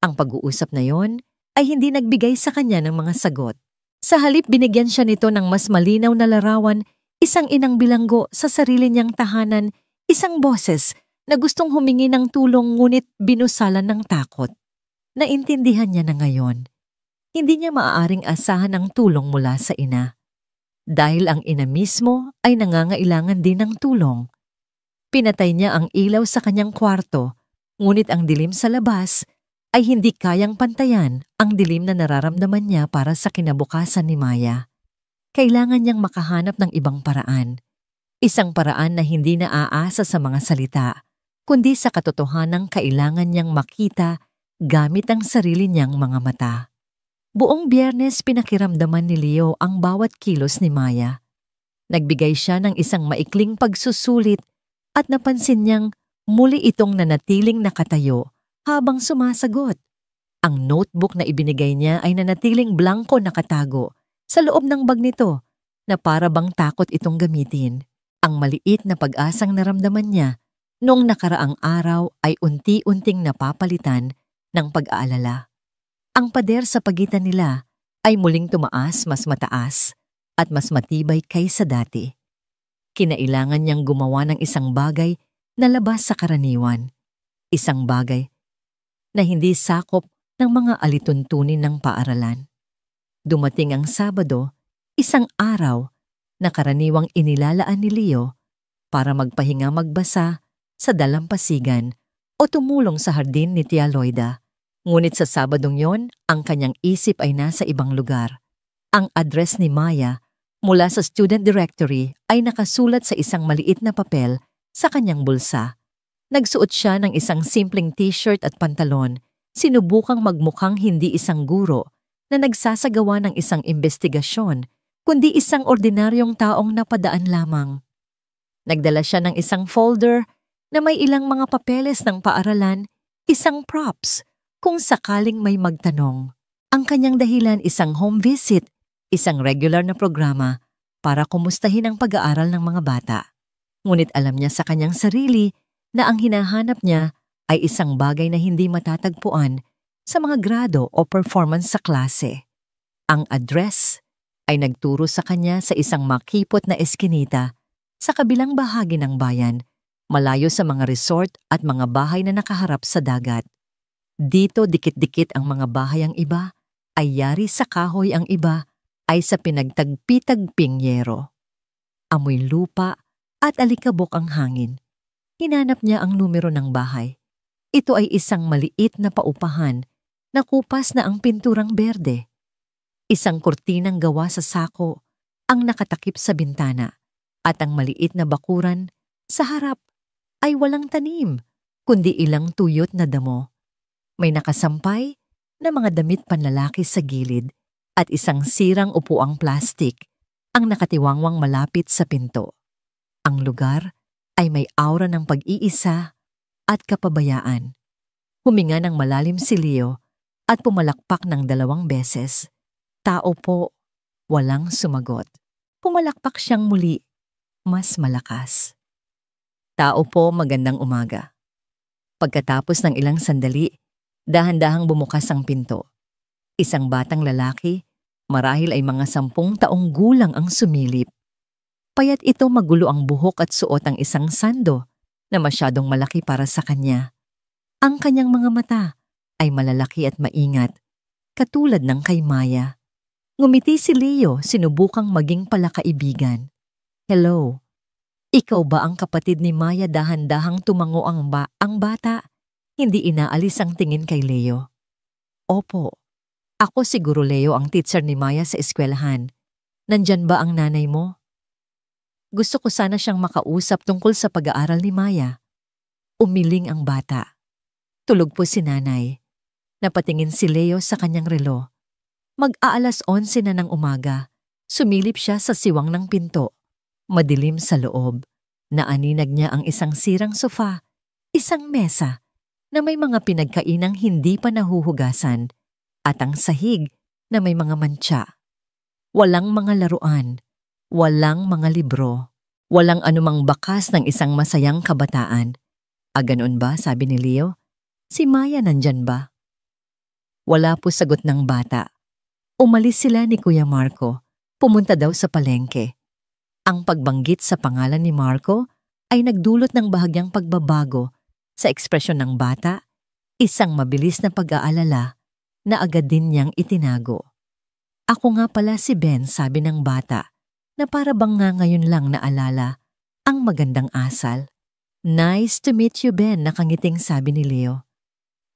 Ang pag-uusap na yon ay hindi nagbigay sa kanya ng mga sagot. Sa halip binigyan siya nito ng mas malinaw na larawan, isang inang bilanggo sa sarili niyang tahanan, isang boses na gustong humingi ng tulong ngunit binusalan ng takot. Naintindihan niya na ngayon. Hindi niya maaaring asahan ang tulong mula sa ina. Dahil ang ina mismo ay nangangailangan din ng tulong. Pinatay niya ang ilaw sa kanyang kwarto, ngunit ang dilim sa labas ay hindi kayang pantayan ang dilim na nararamdaman niya para sa kinabukasan ni Maya. Kailangan niyang makahanap ng ibang paraan. Isang paraan na hindi naaasa sa mga salita, kundi sa katotohanang kailangan niyang makita gamit ang sarili niyang mga mata. Buong Biyernes pinakiramdaman ni Leo ang bawat kilos ni Maya. Nagbigay siya ng isang maikling pagsusulit at napansin niyang muli itong nanatiling nakatayo habang sumasagot. Ang notebook na ibinigay niya ay nanatiling blanko nakatago sa loob ng bag nito na para bang takot itong gamitin. Ang maliit na pag-asang naramdaman niya noong nakaraang araw ay unti-unting napapalitan ng pag-aalala. Ang pader sa pagitan nila ay muling tumaas mas mataas at mas matibay kaysa dati. Kinailangan niyang gumawa ng isang bagay na labas sa karaniwan. Isang bagay na hindi sakop ng mga alituntunin ng paaralan. Dumating ang Sabado, isang araw na karaniwang inilalaan ni Leo para magpahinga magbasa sa dalampasigan o tumulong sa hardin ni Tia Loida. Ngunit sa Sabadong yon, ang kanyang isip ay nasa ibang lugar. Ang address ni Maya mula sa student directory ay nakasulat sa isang maliit na papel sa kanyang bulsa. Nagsuot siya ng isang simpleng t-shirt at pantalon, sinubukang magmukhang hindi isang guro na nagsasagawa ng isang investigasyon, kundi isang ordinaryong taong napadaan lamang. Nagdala siya ng isang folder na may ilang mga papeles ng paaralan, isang props, kung sakaling may magtanong. Ang kanyang dahilan isang home visit, isang regular na programa para kumustahin ang pag-aaral ng mga bata. Ngunit alam niya sa kanyang sarili na ang hinahanap niya ay isang bagay na hindi matatagpuan sa mga grado o performance sa klase. Ang address ay nagturo sa kanya sa isang makipot na eskinita sa kabilang bahagi ng bayan, malayo sa mga resort at mga bahay na nakaharap sa dagat. Dito dikit-dikit ang mga bahay, ang iba ay yari sa kahoy, ang iba ay sa pinagtagpi-tagping yero. Amoy lupa at alikabok ang hangin. Hinanap niya ang numero ng bahay. Ito ay isang maliit na paupahan na kupas na ang pinturang berde. Isang kurtinang gawa sa sako ang nakatakip sa bintana at ang maliit na bakuran sa harap ay walang tanim, kundi ilang tuyot na damo. May nakasampay na mga damit panlalaki sa gilid at isang sirang upuang plastik ang nakatiwangwang malapit sa pinto. Ang lugar ay may aura ng pag-iisa at kapabayaan. Huminga ng malalim si Leo at pumalakpak ng 2 beses. Tao po, walang sumagot. Pumalakpak siyang muli, mas malakas. Tao po, magandang umaga. Pagkatapos ng ilang sandali, dahan-dahang bumukas ang pinto. Isang batang lalaki, marahil ay mga 10 taong gulang ang sumilip. Payat ito, magulo ang buhok at suot ang isang sando na masyadong malaki para sa kanya. Ang kanyang mga mata ay malalaki at maingat, katulad ng kay Maya. Ngumiti si Leo, sinubukang maging palakaibigan. Hello, ikaw ba ang kapatid ni Maya? Dahan-dahang tumango ang bata. Hindi inaalis ang tingin kay Leo. Opo, ako si Guro Leo, ang teacher ni Maya sa eskwelahan. Nandyan ba ang nanay mo? Gusto ko sana siyang makausap tungkol sa pag-aaral ni Maya. Umiling ang bata. Tulog po si nanay. Napatingin si Leo sa kanyang relo. Mag-aalas 11 na ng umaga. Sumilip siya sa siwang ng pinto. Madilim sa loob. Naaninag niya ang isang sirang sofa, isang mesa na may mga pinagkainang hindi pa nahuhugasan, at ang sahig na may mga mantsa. Walang mga laruan, walang mga libro, walang anumang bakas ng isang masayang kabataan. Ganoon ba, sabi ni Leo? Si Maya nandyan ba? Wala po sagot ng bata. Umalis sila ni Kuya Marco. Pumunta daw sa palengke. Ang pagbanggit sa pangalan ni Marco ay nagdulot ng bahagyang pagbabago sa ekspresyon ng bata, isang mabilis na pag-aalala na agad din niyang itinago. Ako nga pala si Ben, sabi ng bata, na para bang nga ngayon lang naalala ang magandang asal. Nice to meet you, Ben, nakangiting sabi ni Leo.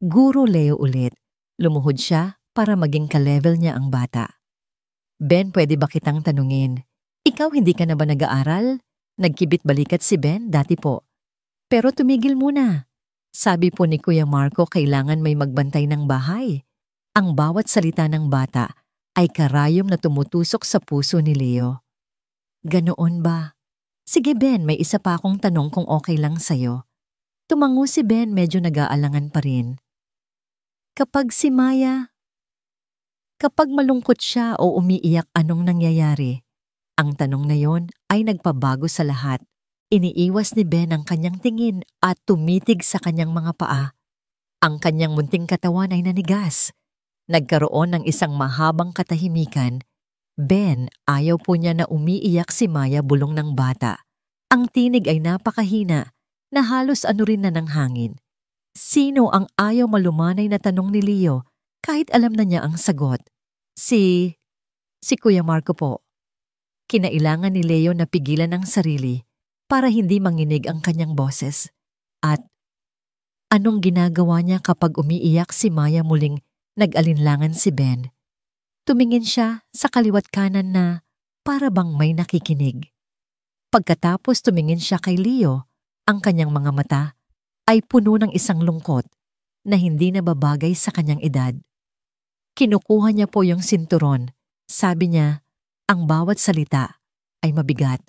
Guro Leo ulit. Lumuhod siya para maging ka-level niya ang bata. Ben, pwede ba kitang tanungin? Ikaw hindi ka na ba nag-aaral? Nagkibit balikat si Ben, dati po. Pero tumigil muna. Sabi po ni Kuya Marco kailangan may magbantay ng bahay. Ang bawat salita ng bata ay karayom na tumutusok sa puso ni Leo. Ganoon ba? Sige Ben, may isa pa akong tanong kung okay lang sa'yo. Tumango si Ben, medyo nag-aalangan pa rin. Kapag malungkot siya o umiiyak, anong nangyayari? Ang tanong na yon ay nagpabago sa lahat. Iniiwas ni Ben ang kanyang tingin at tumitig sa kanyang mga paa. Ang kanyang munting katawan ay nanigas. Nagkaroon ng isang mahabang katahimikan. Ben, ayaw po niya na umiiyak si Maya, bulong ng bata. Ang tinig ay napakahina na halos ano rin na ng hangin. Sino ang ayaw malumanay na tanong ni Leo kahit alam na niya ang sagot? Si Kuya Marco po. Kinailangan ni Leo na pigilan ang sarili para hindi manginig ang kanyang boses. At anong ginagawa niya kapag umiiyak si Maya, muling nag-alinlangan si Ben. Tumingin siya sa kaliwat kanan na para bang may nakikinig. Pagkatapos tumingin siya kay Leo, ang kanyang mga mata ay puno ng isang lungkot na hindi nababagay sa kanyang edad. Kinukuha niya po yung sinturon. Sabi niya, ang bawat salita ay mabigat.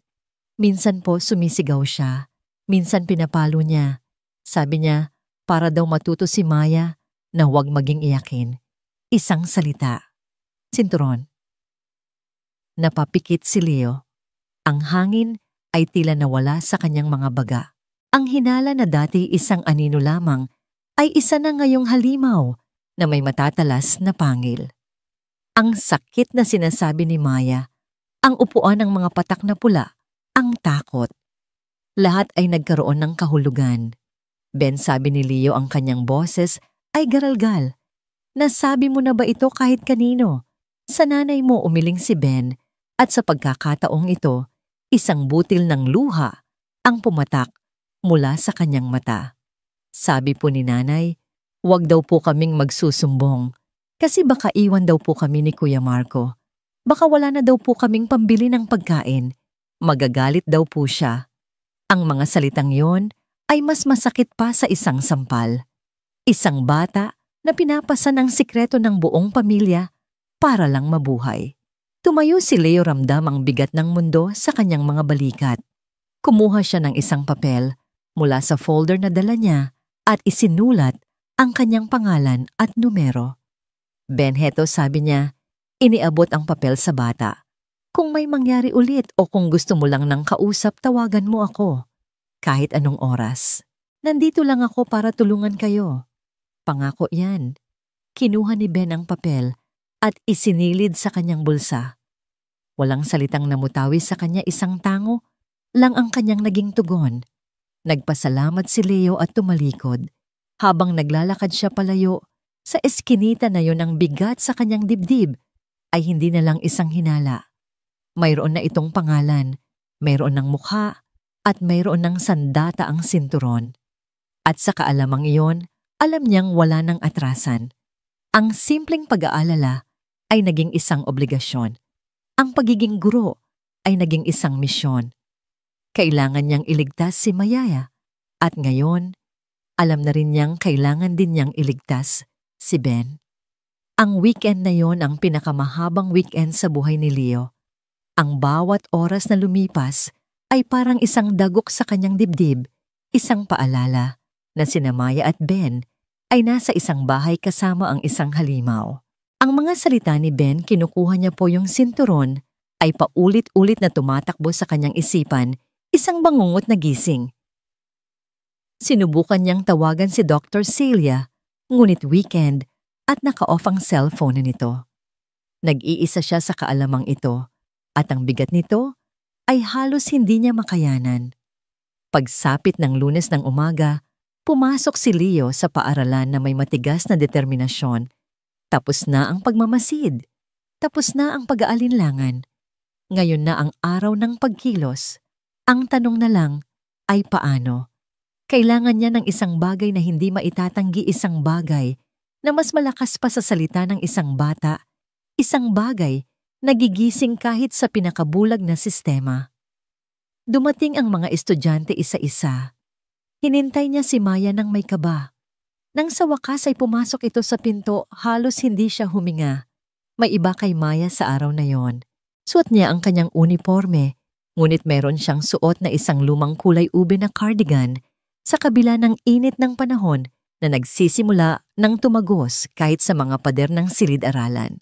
Minsan po sumisigaw siya, minsan pinapalo niya. Sabi niya, para daw matuto si Maya na huwag maging iyakin. Isang salita. Sinturon. Napapikit si Leo. Ang hangin ay tila nawala sa kanyang mga baga. Ang hinala na dati isang anino lamang ay isa na ngayong halimaw na may matatalas na pangil. Ang sakit na sinasabi ni Maya, ang upuan ng mga patak na pula, ang takot. Lahat ay nagkaroon ng kahulugan. Ben, sabi ni Leo, ang kanyang boses ay garalgal. Nasabi mo na ba ito kahit kanino? Sa nanay mo, umiling si Ben, at sa pagkakataong ito, isang butil ng luha ang pumatak mula sa kanyang mata. Sabi po ni nanay, huwag daw po kaming magsusumbong kasi baka iwan daw po kami ni Kuya Marco. Baka wala na daw po kaming pambili ng pagkain. Magagalit daw po siya. Ang mga salitang yon ay mas masakit pa sa isang sampal. Isang bata na pinapasa ng sikreto ng buong pamilya para lang mabuhay. Tumayo si Leo, ramdam ang bigat ng mundo sa kanyang mga balikat. Kumuha siya ng isang papel mula sa folder na dala niya at isinulat ang kanyang pangalan at numero. Ben, heto, sabi niya, iniabot ang papel sa bata. Kung may mangyari ulit o kung gusto mo lang ng kausap, tawagan mo ako. Kahit anong oras. Nandito lang ako para tulungan kayo. Pangako yan. Kinuha ni Ben ang papel at isinilid sa kanyang bulsa. Walang salitang namutawi sa kanya, isang tango lang ang kanyang naging tugon. Nagpasalamat si Leo at tumalikod. Habang naglalakad siya palayo, sa eskinita na yon ang bigat sa kanyang dibdib ay hindi na lang isang hinala. Mayroon na itong pangalan, mayroon ng mukha, at mayroon ng sandata ang sinturon. At sa kaalamang iyon, alam niyang wala ng atrasan. Ang simpleng pag-aalala ay naging isang obligasyon. Ang pagiging guro ay naging isang misyon. Kailangan niyang iligtas si Mayaya. At ngayon, alam na rin niyang kailangan din niyang iligtas si Ben. Ang weekend na yon ang pinakamahabang weekend sa buhay ni Leo. Ang bawat oras na lumipas ay parang isang dagok sa kanyang dibdib, isang paalala na sina Maya at Ben ay nasa isang bahay kasama ang isang halimaw. Ang mga salita ni Ben, kinukuha niya po yung sinturon, ay paulit-ulit na tumatakbo sa kanyang isipan, isang bangungot na gising. Sinubukan niyang tawagan si Dr. Celia, ngunit weekend at naka-off ang cellphone nito. Nag-iisa siya sa kaalamang ito at ang bigat nito ay halos hindi niya makayanan. Pagsapit ng Lunes ng umaga, pumasok si Leo sa paaralan na may matigas na determinasyon. Tapos na ang pagmamasid. Tapos na ang pag-aalinlangan. Ngayon na ang araw ng pagkilos. Ang tanong na lang ay paano? Kailangan niya ng isang bagay na hindi maitatanggi, isang bagay na mas malakas pa sa salita ng isang bata, isang bagay na gigising kahit sa pinakabulag na sistema. Dumating ang mga estudyante isa-isa. Hinintay niya si Maya nang may kaba. Nang sa wakas ay pumasok ito sa pinto, halos hindi siya huminga. May iba kay Maya sa araw na yon. Suot niya ang kanyang uniforme, ngunit meron siyang suot na isang lumang kulay ube na cardigan sa kabila ng init ng panahon na nagsisimula ng tumagos kahit sa mga pader ng silid-aralan.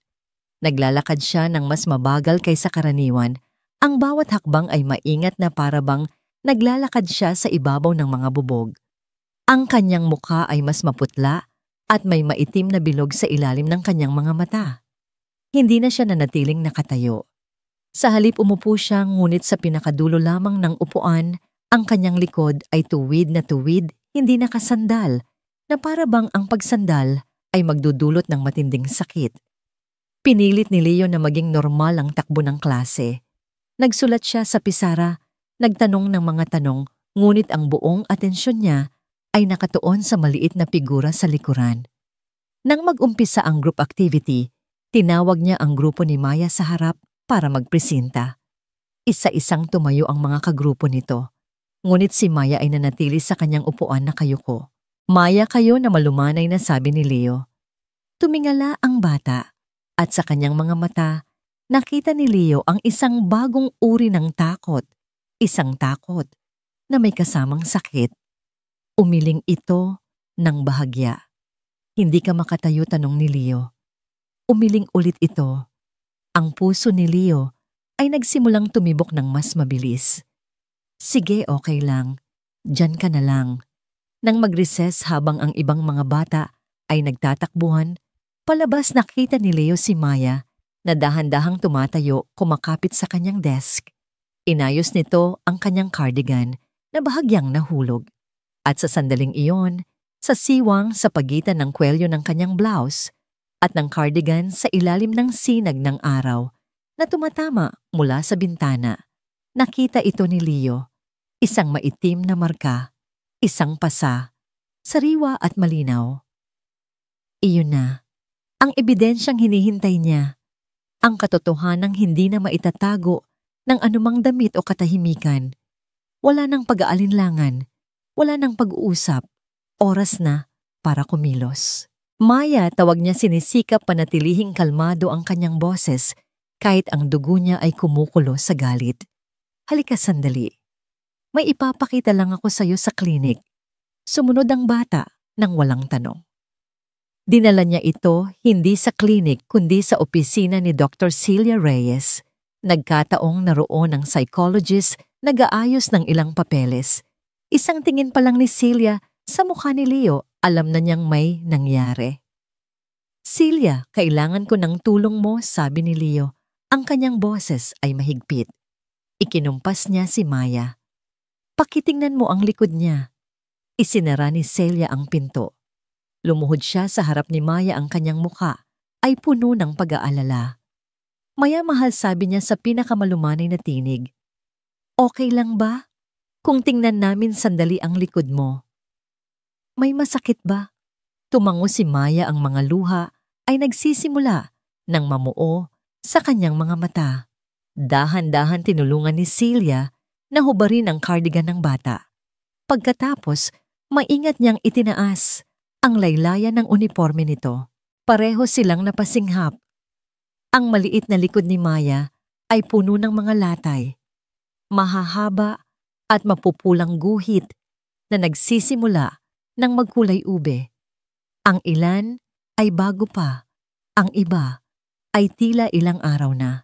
Naglalakad siya ng mas mabagal kaysa karaniwan. Ang bawat hakbang ay maingat na parabang naglalakad siya sa ibabaw ng mga bubog. Ang kanyang mukha ay mas maputla at may maitim na bilog sa ilalim ng kanyang mga mata. Hindi na siya nanatiling nakatayo. Sa halip umupo siya, ngunit sa pinakadulo lamang ng upuan, ang kanyang likod ay tuwid na tuwid, hindi nakasandal, na parabang ang pagsandal ay magdudulot ng matinding sakit. Pinilit ni Leo na maging normal ang takbo ng klase. Nagsulat siya sa pisara, nagtanong ng mga tanong, ngunit ang buong atensyon niya ay nakatuon sa maliit na figura sa likuran. Nang mag-umpisa ang group activity, tinawag niya ang grupo ni Maya sa harap para magpresenta. Isa-isang tumayo ang mga kagrupo nito, ngunit si Maya ay nanatili sa kanyang upuan na kayuko. Maya kayo na malumanay na, sabi ni Leo. Tumingala ang bata at sa kanyang mga mata, nakita ni Leo ang isang bagong uri ng takot, isang takot na may kasamang sakit. Umiling ito ng bahagya. Hindi ka makatayo, tanong ni Leo. Umiling ulit ito. Ang puso ni Leo ay nagsimulang tumibok ng mas mabilis. Sige, okay lang. Diyan ka na lang. Nang mag-recess habang ang ibang mga bata ay nagtatakbuhan, palabas nakita ni Leo si Maya na dahan-dahang tumatayo, kumakapit sa kanyang desk. Inayos nito ang kanyang cardigan na bahagyang nahulog. At sa sandaling iyon, sa siwang sa pagitan ng kwelyo ng kanyang blouse at ng cardigan sa ilalim ng sinag ng araw na tumatama mula sa bintana, nakita ito ni Leo, isang maitim na marka, isang pasa, sariwa at malinaw. Iyon na, ang ebidensyang hinihintay niya, ang katotohanang hindi na maitatago ng anumang damit o katahimikan. Wala nang pag-aalinlangan, wala nang pag-uusap, oras na para kumilos. Maya, tawag niya, sinisikap panatilihing kalmado ang kanyang boses kahit ang dugo niya ay kumukulo sa galit. Halika sandali. May ipapakita lang ako sa iyo sa klinik. Sumunod ang bata nang walang tanong. Dinala niya ito hindi sa klinik kundi sa opisina ni Dr. Celia Reyes. Nagkataong naroon ang psychologist nag-aayos ng ilang papeles. Isang tingin pa lang ni Celia sa mukha ni Leo, alam na niyang may nangyari. Celia, kailangan ko ng tulong mo, sabi ni Leo. Ang kanyang boses ay mahigpit. Ikinumpas niya si Maya. Pakitingnan mo ang likod niya. Isinara ni Celia ang pinto. Lumuhod siya sa harap ni Maya, ang kanyang mukha ay puno ng pag-aalala. Maya-mahal, sabi niya sa pinakamalumanay na tinig. Okay lang ba? Kung tingnan namin sandali ang likod mo. May masakit ba? Tumango si Maya, ang mga luha ay nagsisimula ng mamuo sa kanyang mga mata. Dahan-dahan tinulungan ni Celia na hubarin ang cardigan ng bata. Pagkatapos, maingat niyang itinaas ang laylayan ng uniforme nito. Pareho silang napasinghap. Ang maliit na likod ni Maya ay puno ng mga latay. mahahaba at mapupulang guhit na nagsisimula ng magkulay ube. Ang ilan ay bago pa, ang iba ay tila ilang araw na.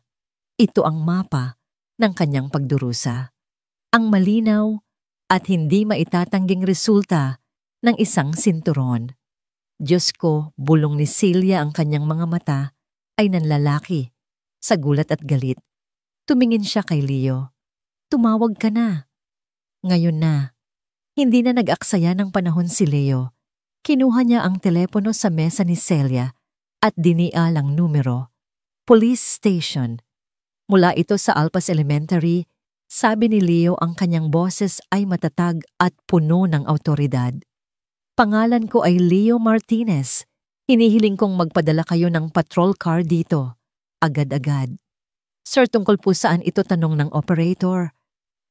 Ito ang mapa ng kanyang pagdurusa. Ang malinaw at hindi maitatangging resulta ng isang sinturon. Diyos ko, bulong ni Celia ang kanyang mga mata ay nanlalaki sa gulat at galit. Tumingin siya kay Leo. Tumawag ka na. Ngayon na. Hindi na nag-aksaya ng panahon si Leo. Kinuha niya ang telepono sa mesa ni Celia at dinial ang numero. Police Station. Mula ito sa Alpas Elementary, sabi ni Leo ang kanyang boses ay matatag at puno ng awtoridad. Pangalan ko ay Leo Martinez. Hinihiling kong magpadala kayo ng patrol car dito. Agad-agad. Sir, tungkol po saan ito, tanong ng operator?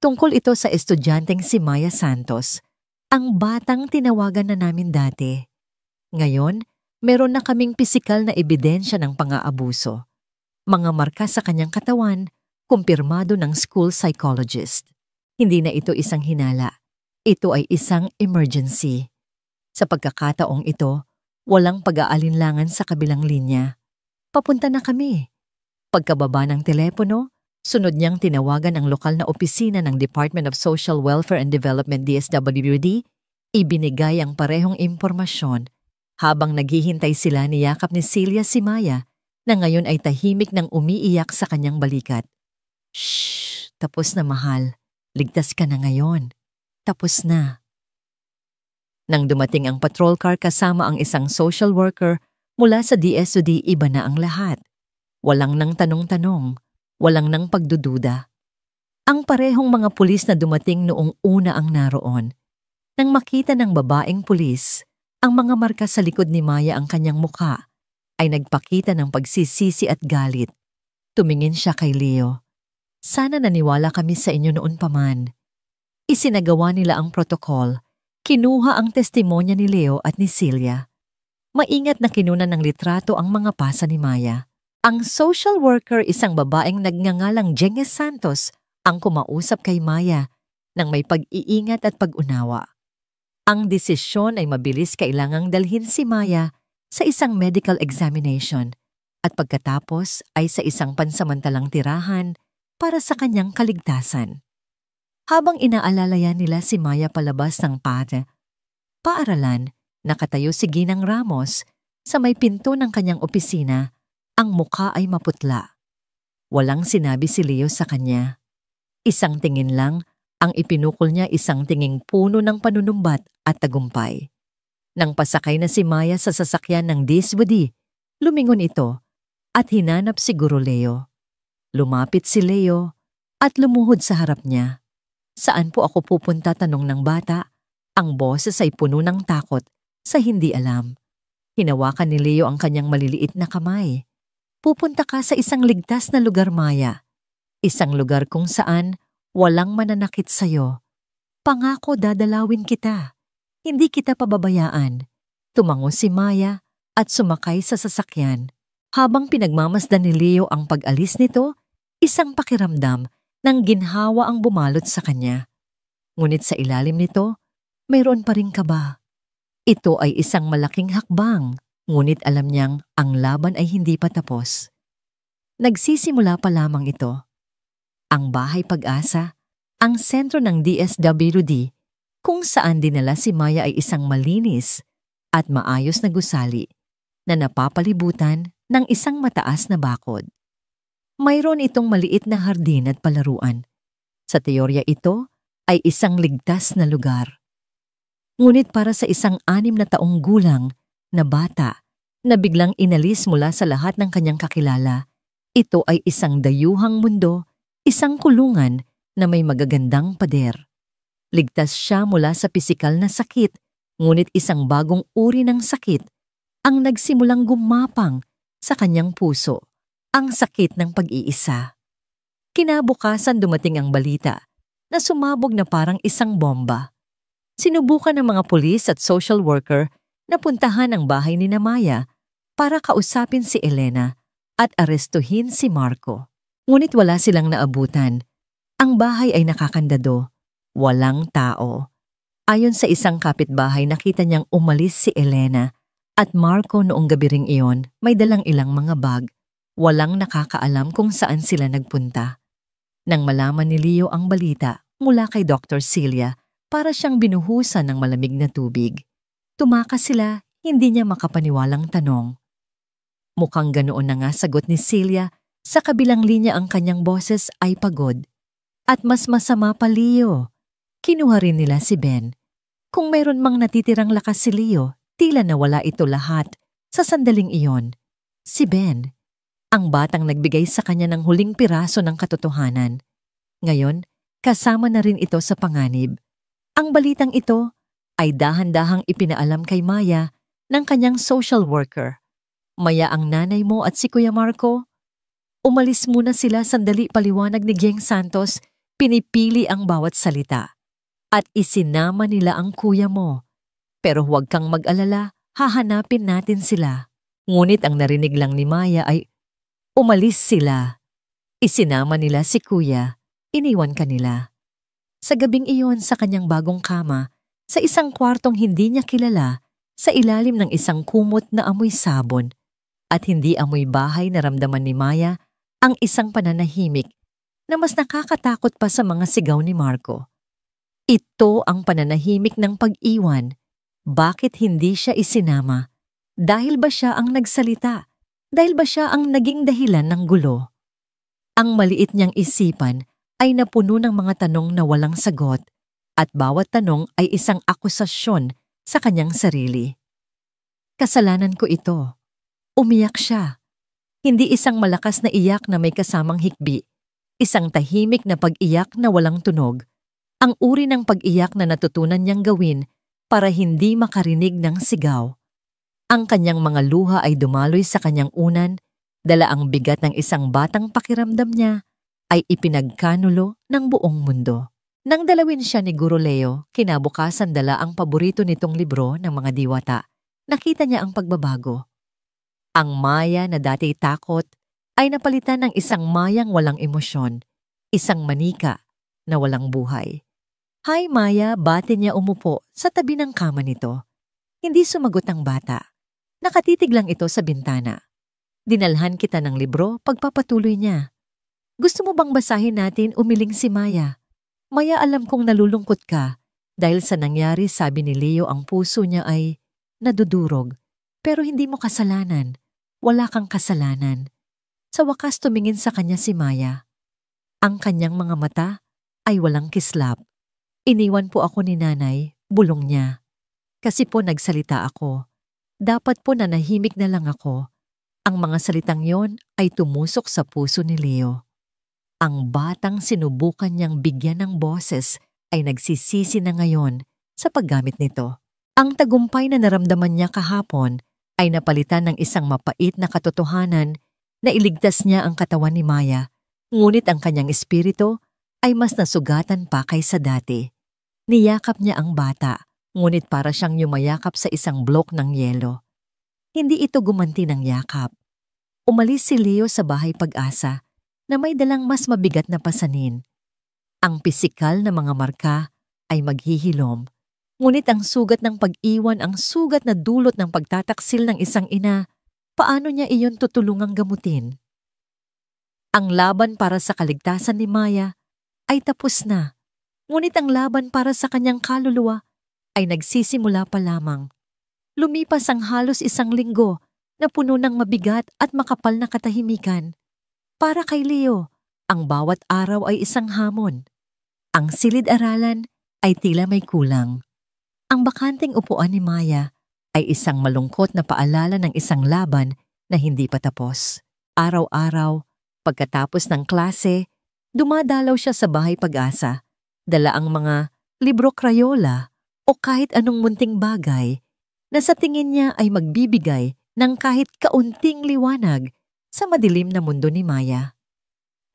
Tungkol ito sa estudyanteng si Maya Santos, ang batang tinawagan na namin dati. Ngayon, meron na kaming pisikal na ebidensya ng pang-aabuso. Mga marka sa kanyang katawan, kumpirmado ng school psychologist. Hindi na ito isang hinala. Ito ay isang emergency. Sa pagkakataong ito, walang pag-aalinlangan sa kabilang linya. Papunta na kami. Pagkababa ng telepono, sunod niyang tinawagan ang lokal na opisina ng Department of Social Welfare and Development DSWD, ibinigay ang parehong impormasyon habang naghihintay sila niyakap ni Celia si Maya na ngayon ay tahimik nang umiiyak sa kanyang balikat. Shhh! Tapos na, mahal. Ligtas ka na ngayon. Tapos na. Nang dumating ang patrol car kasama ang isang social worker mula sa DSWD, iba na ang lahat. Walang nang tanong-tanong, walang nang pagdududa. Ang parehong mga pulis na dumating noong una ang naroon. Nang makita ng babaeng pulis, ang mga marka sa likod ni Maya ang kanyang mukha, ay nagpakita ng pagsisisi at galit. Tumingin siya kay Leo. Sana naniwala kami sa inyo noon pa man. Isinagawa nila ang protokol. Kinuha ang testimonya ni Leo at ni Celia. Maingat na kinunan ng litrato ang mga pasa ni Maya. Ang social worker, isang babaeng nagngangalang Jenges Santos, ang kumausap kay Maya ng may pag-iingat at pag-unawa. Ang desisyon ay mabilis, kailangang dalhin si Maya sa isang medical examination at pagkatapos ay sa isang pansamantalang tirahan para sa kanyang kaligtasan. Habang inaalalayan nila si Maya palabas ng paaralan, nakatayo si Ginang Ramos sa may pinto ng kanyang opisina, ang mukha ay maputla. Walang sinabi si Leo sa kanya. Isang tingin lang ang ipinukol niya, isang tinging puno ng panunumbat at tagumpay. Nang pasakay na si Maya sa sasakyan ng DSWD, lumingon ito at hinanap si Guro Leo. Lumapit si Leo at lumuhod sa harap niya. Saan po ako pupunta, tanong ng bata. Ang boses ay puno ng takot sa hindi alam. Hinawakan ni Leo ang kanyang maliliit na kamay. Pupunta ka sa isang ligtas na lugar, Maya. Isang lugar kung saan walang mananakit sa'yo. Pangako, dadalawin kita. Hindi kita pababayaan. Tumango si Maya at sumakay sa sasakyan. Habang pinagmamasdan ni Leo ang pag-alis nito, isang pakiramdam nang ginhawa ang bumalot sa kanya. Ngunit sa ilalim nito, mayroon pa ring kaba. Ito ay isang malaking hakbang, ngunit alam niyang ang laban ay hindi pa tapos. Nagsisimula pa lamang ito. Ang Bahay Pag-asa, ang sentro ng DSWD, kung saan dinala si Maya ay isang malinis at maayos na gusali na napapalibutan ng isang mataas na bakod. Mayroon itong maliit na hardin at palaruan. Sa teorya ito ay isang ligtas na lugar. Ngunit para sa isang 6 na taong gulang na bata na biglang inalis mula sa lahat ng kanyang kakilala, ito ay isang dayuhang mundo, isang kulungan na may magagandang pader. Ligtas siya mula sa pisikal na sakit, ngunit isang bagong uri ng sakit ang nagsimulang gumapang sa kanyang puso. Ang sakit ng pag-iisa. Kinabukasan dumating ang balita na sumabog na parang isang bomba. Sinubukan ng mga pulis at social worker na puntahan ang bahay ni Maya para kausapin si Elena at arestuhin si Marco. Ngunit wala silang naabutan. Ang bahay ay nakakandado. Walang tao. Ayon sa isang kapitbahay, nakita niyang umalis si Elena at Marco noong gabi ring iyon may dalang ilang mga bag. Walang nakakaalam kung saan sila nagpunta. Nang malaman ni Leo ang balita mula kay Dr. Celia, para siyang binuhusan ng malamig na tubig. Tumakas sila, hindi niya makapaniwalang tanong. Mukhang ganoon na nga sagot ni Celia, sa kabilang linya ang kanyang boses ay pagod. At mas masama pa, Leo. Kinuha rin nila si Ben. Kung mayroon mang natitirang lakas si Leo, tila nawala ito lahat sa sandaling iyon. Si Ben, ang batang nagbigay sa kanya ng huling piraso ng katotohanan. Ngayon, kasama na rin ito sa panganib. Ang balitang ito ay dahan-dahang ipinaalam kay Maya ng kanyang social worker. Maya, ang nanay mo at si Kuya Marco. Umalis muna sila, sandali, paliwanag ni Geng Santos, pinipili ang bawat salita. At isinama nila ang kuya mo. Pero huwag kang mag-alala, hahanapin natin sila. Ngunit ang narinig lang ni Maya ay, umalis sila. Isinama nila si kuya, iniwan kanila. Sa gabing iyon, sa kanyang bagong kama, sa isang kwartong hindi niya kilala, sa ilalim ng isang kumot na amoy sabon, at hindi amoy bahay, naramdaman ni Maya ang isang pananahimik na mas nakakatakot pa sa mga sigaw ni Marco. Ito ang pananahimik ng pag-iwan. Bakit hindi siya isinama? Dahil ba siya ang nagsalita? Dahil ba siya ang naging dahilan ng gulo? Ang maliit niyang isipan ay napuno ng mga tanong na walang sagot, at bawat tanong ay isang akusasyon sa kanyang sarili. Kasalanan ko ito. Umiyak siya. Hindi isang malakas na iyak na may kasamang hikbi, isang tahimik na pag-iyak na walang tunog, ang uri ng pag-iyak na natutunan niyang gawin para hindi makarinig ng sigaw. Ang kanyang mga luha ay dumaloy sa kanyang unan, dala ang bigat ng isang batang pakiramdam niya ay ipinagkanulo ng buong mundo. Nang dalawin siya ni Guro Leo, kinabukasan dala ang paborito nitong libro ng mga diwata. Nakita niya ang pagbabago. Ang Maya na dati takot ay napalitan ng isang Mayang walang emosyon, isang manika na walang buhay. "Hi Maya," bati niya umupo sa tabi ng kama nito. Hindi sumagot ang bata. Nakatitig lang ito sa bintana. Dinalhan kita ng libro, pagpapatuloy niya. "Gusto mo bang basahin natin?" Umiling si Maya. "Maya, alam kong nalulungkot ka. Dahil sa nangyari," sabi ni Leo, ang puso niya ay nadudurog. "Pero hindi mo kasalanan. Wala kang kasalanan." Sa wakas tumingin sa kanya si Maya. Ang kanyang mga mata ay walang kislap. "Iniwan po ako ni nanay," bulong niya. "Kasi po nagsalita ako. Dapat po nanahimik na lang ako." Ang mga salitang yon ay tumusok sa puso ni Leo. Ang batang sinubukan niyang bigyan ng boses ay nagsisisi na ngayon sa paggamit nito. Ang tagumpay na naramdaman niya kahapon ay napalitan ng isang mapait na katotohanan na iligtas niya ang katawan ni Maya, ngunit ang kanyang espiritu ay mas nasugatan pa kaysa dati. Niyakap niya ang bata, ngunit para siyang yumayakap sa isang blok ng yelo. Hindi ito gumanti ng yakap. Umalis si Leo sa bahay Pag-asa na may dalang mas mabigat na pasanin. Ang pisikal na mga marka ay maghihilom, ngunit ang sugat ng pag-iwan, ang sugat na dulot ng pagtataksil ng isang ina, paano niya iyon tutulungang gamutin? Ang laban para sa kaligtasan ni Maya ay tapos na, ngunit ang laban para sa kanyang kaluluwa ay nagsisimula pa lamang. Lumipas ang halos isang linggo na puno ng mabigat at makapal na katahimikan. Para kay Leo, ang bawat araw ay isang hamon. Ang silid-aralan ay tila may kulang. Ang bakanting upuan ni Maya ay isang malungkot na paalala ng isang laban na hindi pa tapos. Araw-araw, pagkatapos ng klase, dumadalaw siya sa bahay Pag-asa, dala ang mga libro Crayola o kahit anong munting bagay na sa tingin niya ay magbibigay ng kahit kaunting liwanag sa madilim na mundo ni Maya.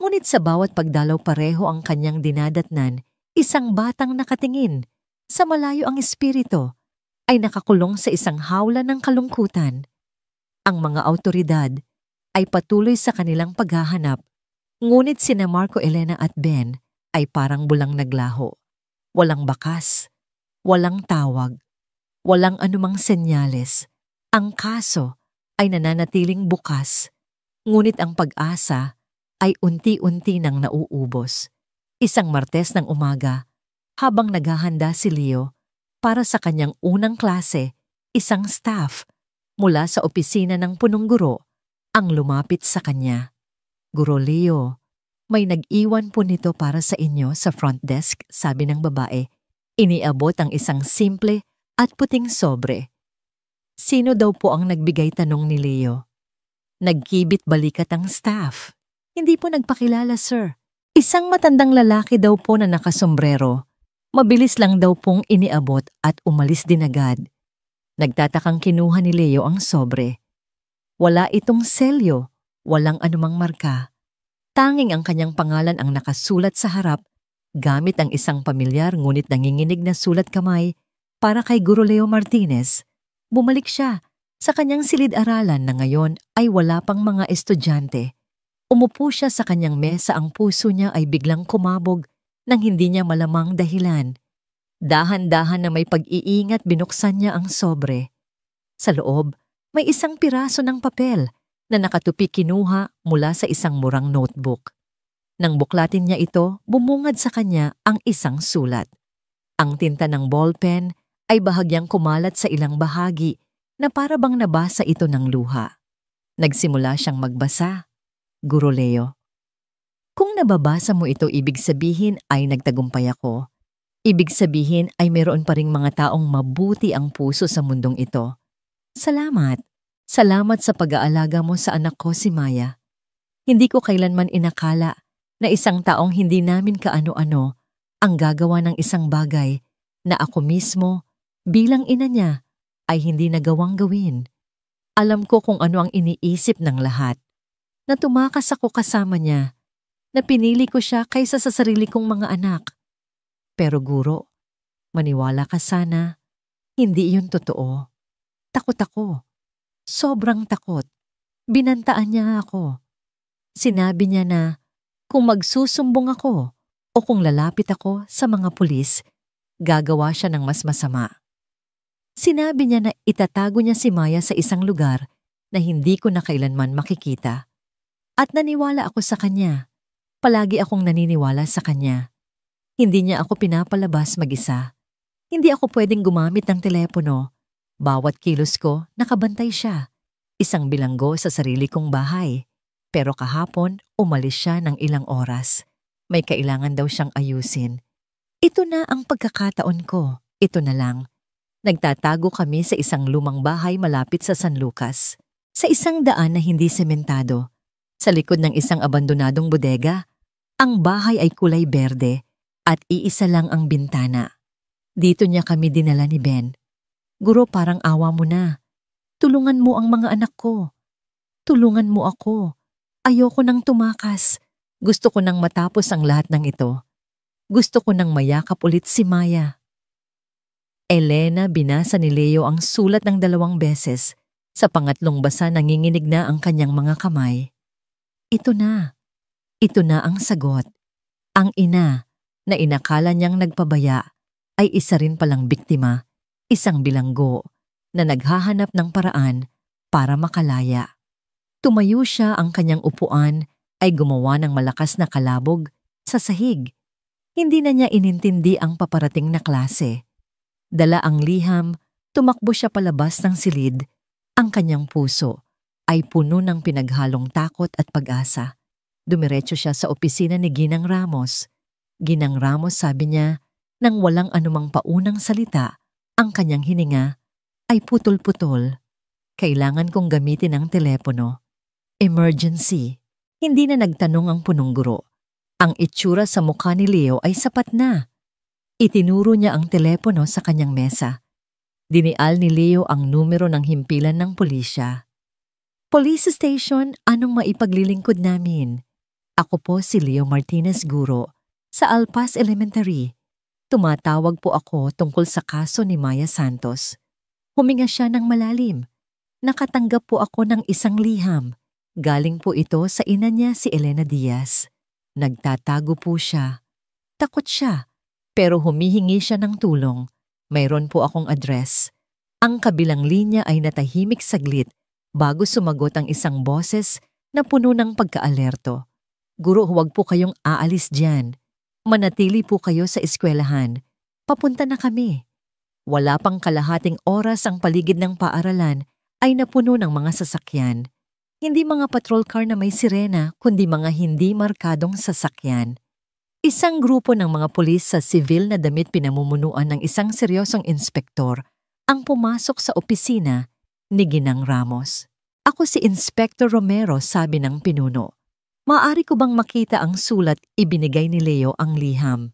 Ngunit sa bawat pagdalaw pareho ang kanyang dinadatnan, isang batang nakatingin sa malayo, ang espiritu ay nakakulong sa isang hawla ng kalungkutan. Ang mga awtoridad ay patuloy sa kanilang paghahanap, ngunit sina Marco, Elena at Ben ay parang bulang naglaho. Walang bakas, walang tawag, walang anumang senyales. Ang kaso ay nananatiling bukas, ngunit ang pag-asa ay unti-unti nang nauubos. Isang Martes ng umaga, habang naghahanda si Leo para sa kanyang unang klase, isang staff mula sa opisina ng punong guro ang lumapit sa kanya. "Guro Leo, may nag-iwan po nito para sa inyo sa front desk," sabi ng babae. Iniabot ang isang simple at puting sobre. Sino daw po ang nagbigay, tanong ni Leo. Nagkibit balikat ang staff. "Hindi po nagpakilala, sir. Isang matandang lalaki daw po na nakasombrero. Mabilis lang daw pong iniabot at umalis din agad." Nagtatakang kinuha ni Leo ang sobre. Wala itong selyo, walang anumang marka. Tanging ang kanyang pangalan ang nakasulat sa harap gamit ang isang pamilyar ngunit nanginginig na sulat kamay para kay Guro Leo Martinez. Bumalik siya sa kanyang silid-aralan na ngayon ay wala pang mga estudyante. Umupo siya sa kanyang mesa, ang puso niya ay biglang kumabog nang hindi niya malamang dahilan. Dahan-dahan na may pag-iingat binuksan niya ang sobre. Sa loob, may isang piraso ng papel na nakatupi kinuha mula sa isang murang notebook. Nang buklatin niya ito, bumungad sa kanya ang isang sulat. Ang tinta ng ballpen ay bahagyang kumalat sa ilang bahagi na para bang nabasa ito ng luha. Nagsimula siyang magbasa. "Guro Leo, kung nababasa mo ito, ibig sabihin ay nagtagumpay ako. Ibig sabihin ay mayroon pa ring mga taong mabuti ang puso sa mundong ito. Salamat. Salamat sa pag-aalaga mo sa anak ko, si Maya. Hindi ko kailanman inakala na isang taong hindi namin kaano-ano ang gagawa ng isang bagay na ako mismo bilang ina niya ay hindi nagawang gawin. Alam ko kung ano ang iniisip ng lahat. Na tumakas ako kasama niya, na pinili ko siya kaysa sa sarili kong mga anak. Pero guro, maniwala ka sana, hindi iyon totoo. Takot ako. Sobrang takot. Binantaan niya ako. Sinabi niya na kung magsusumbong ako o kung lalapit ako sa mga pulis, gagawa siya ng mas masama. Sinabi niya na itatago niya si Maya sa isang lugar na hindi ko na kailanman makikita. At naniwala ako sa kanya. Palagi akong naniniwala sa kanya. Hindi niya ako pinapalabas mag-isa. Hindi ako pwedeng gumamit ng telepono. Bawat kilos ko, nakabantay siya. Isang bilanggo sa sarili kong bahay. Pero kahapon, umalis siya ng ilang oras. May kailangan daw siyang ayusin. Ito na ang pagkakataon ko. Ito na lang. Nagtatago kami sa isang lumang bahay malapit sa San Lucas. Sa isang daan na hindi sementado. Sa likod ng isang abandonadong bodega, ang bahay ay kulay berde at iisa lang ang bintana. Dito niya kami dinala ni Ben. "Guro, parang awa mo na. Tulungan mo ang mga anak ko. Tulungan mo ako. Ayoko nang tumakas. Gusto ko nang matapos ang lahat ng ito. Gusto ko nang mayakap ulit si Maya." Elena, binasa ni Leo ang sulat ng 2 beses. Sa pangatlong basa, nanginginig na ang kanyang mga kamay. Ito na. Ito na ang sagot. Ang ina na inakala niyang nagpabaya ay isa rin palang biktima, isang bilanggo na naghahanap ng paraan para makalaya. Tumayo siya, ang kanyang upuan ay gumawa ng malakas na kalabog sa sahig. Hindi na niya inintindi ang paparating na klase. Dala ang liham, tumakbo siya palabas ng silid. Ang kanyang puso ay puno ng pinaghalong takot at pag-asa. Dumiretso siya sa opisina ni Ginang Ramos. "Ginang Ramos," sabi niya, nang walang anumang paunang salita, ang kanyang hininga ay putol-putol. "Kailangan kong gamitin ang telepono. Emergency." Hindi na nagtanong ang punong guro. Ang itsura sa mukha ni Leo ay sapat na. Itinuro niya ang telepono sa kanyang mesa. Dinial ni Leo ang numero ng himpilan ng pulisya. "Police Station, anong maipaglilingkod namin? Ako po si Leo Martinez, guro, sa Alpas Elementary. Tumatawag po ako tungkol sa kaso ni Maya Santos." Huminga siya ng malalim. "Nakatanggap po ako ng isang liham. Galing po ito sa ina niya, si Elena Diaz." Nagtatago po siya. Takot siya, pero humihingi siya ng tulong. Mayroon po akong address. Ang kabilang linya ay natahimik saglit bago sumagot ang isang boses na puno ng pagkaalerto. Guro, huwag po kayong aalis diyan. Manatili po kayo sa eskwelahan. Papunta na kami. Wala pang kalahating oras ang paligid ng paaralan ay napuno ng mga sasakyan. Hindi mga patrol car na may sirena, kundi mga hindi markadong sasakyan. Isang grupo ng mga pulis sa sivil na damit pinamumunuan ng isang seryosong inspektor ang pumasok sa opisina ni Ginang Ramos. Ako si Inspector Romero, sabi ng pinuno. Maaari ko bang makita ang sulat ibinigay ni Leo ang liham?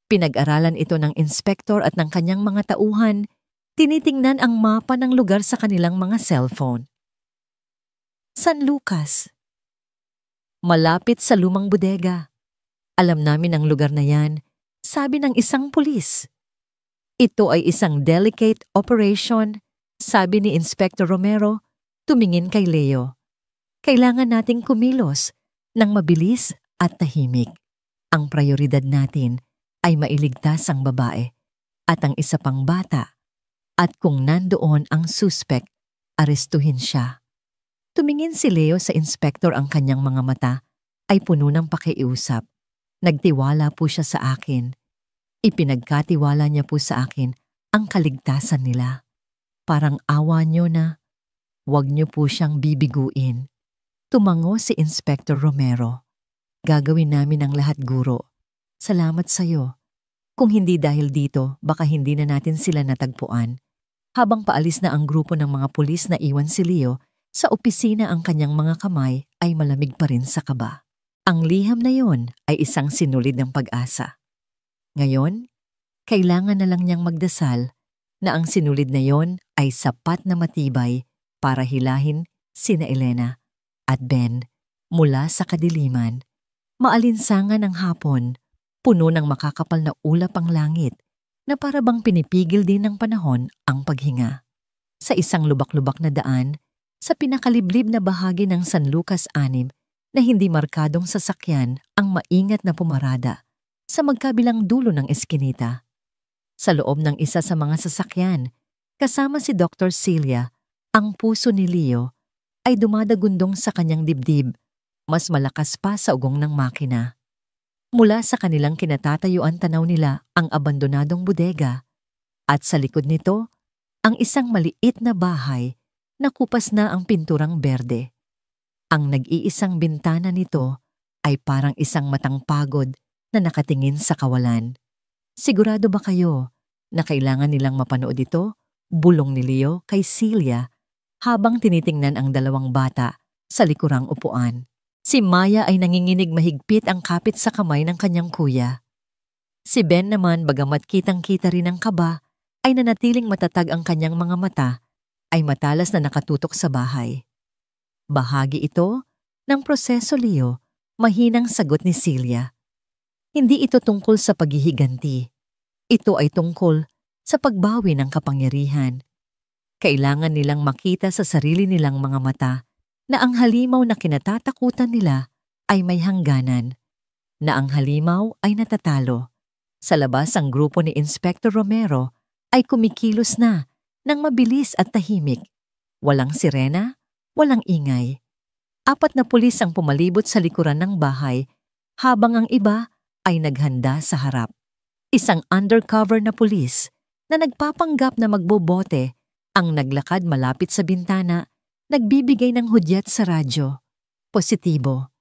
Pinag-aralan ito ng inspektor at ng kanyang mga tauhan, tinitingnan ang mapa ng lugar sa kanilang mga cellphone. San Lucas. Malapit sa lumang bodega. Alam namin ang lugar na yan, sabi ng isang pulis. Ito ay isang delicate operation, sabi ni Inspector Romero, tumingin kay Leo. Kailangan nating kumilos ng mabilis at tahimik. Ang prioridad natin ay mailigtas ang babae at ang isa pang bata. At kung nandoon ang suspect, arestuhin siya. Tumingin si Leo sa inspektor, ang kanyang mga mata ay puno ng pakiusap. Nagtiwala po siya sa akin. Ipinagkatiwala niya po sa akin ang kaligtasan nila. Parang awa niyo na, huwag niyo po siyang bibiguin. Tumango si Inspector Romero. Gagawin namin ang lahat, guro. Salamat sa'yo. Kung hindi dahil dito, baka hindi na natin sila natagpuan. Habang paalis na ang grupo ng mga pulis na iwan si Leo, sa opisina ang kanyang mga kamay ay malamig pa rin sa kaba. Ang liham na yon ay isang sinulid ng pag-asa. Ngayon, kailangan na lang niyang magdasal na ang sinulid na yon ay sapat na matibay para hilahin sina Elena at Ben mula sa kadiliman. Maalinsangan ang hapon, puno ng makakapal na ulap ang langit na para bang pinipigil din ng panahon ang paghinga. Sa isang lubak-lubak na daan, sa pinakaliblib na bahagi ng San Lucas 6 na hindi markadong sasakyan ang maingat na pumarada sa magkabilang dulo ng eskinita. Sa loob ng isa sa mga sasakyan, kasama si Dr. Celia, ang puso ni Leo ay dumadagundong sa kanyang dibdib, mas malakas pa sa ugong ng makina. Mula sa kanilang kinatatayuan tanaw nila ang abandonadong bodega at sa likod nito ang isang maliit na bahay na kupas na ang pinturang berde. Ang nag-iisang bintana nito ay parang isang matang pagod na nakatingin sa kawalan. Sigurado ba kayo na kailangan nilang mapanood ito? Bulong ni Leo kay Celia habang tinitingnan ang dalawang bata sa likurang upuan. Si Maya ay nanginginig mahigpit ang kapit sa kamay ng kanyang kuya. Si Ben naman, bagamat kitang-kita rin ang kaba, ay nanatiling matatag ang kanyang mga mata, ay matalas na nakatutok sa bahay. Bahagi ito ng proseso, Leo, mahinang sagot ni Celia. Hindi ito tungkol sa paghihiganti. Ito ay tungkol sa pagbawi ng kapangyarihan. Kailangan nilang makita sa sarili nilang mga mata na ang halimaw na kinatatakutan nila ay may hangganan, na ang halimaw ay natatalo. Sa labas ang grupo ni Inspector Romero ay kumikilos na ng mabilis at tahimik. Walang sirena, walang ingay. 4 na pulis ang pumalibot sa likuran ng bahay habang ang iba ay naghanda sa harap. Isang undercover na pulis na nagpapanggap na magbobote ang naglakad malapit sa bintana, nagbibigay ng hudyat sa radyo. Positibo.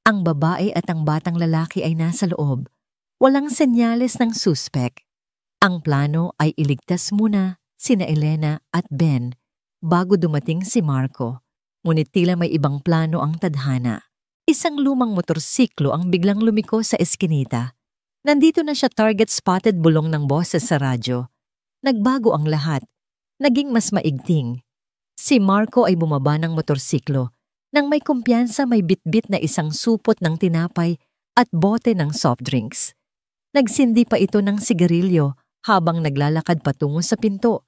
Ang babae at ang batang lalaki ay nasa loob. Walang senyales ng suspect. Ang plano ay iligtas muna sina Elena at Ben bago dumating si Marco. Ngunit tila may ibang plano ang tadhana. Isang lumang motorsiklo ang biglang lumiko sa eskinita. Nandito na siya, target spotted, bulong ng boses sa radyo. Nagbago ang lahat. Naging mas maigting. Si Marco ay bumaba ng motorsiklo nang may kumpiyansa, may bitbit na isang supot ng tinapay at bote ng soft drinks. Nagsindi pa ito ng sigarilyo habang naglalakad patungo sa pinto,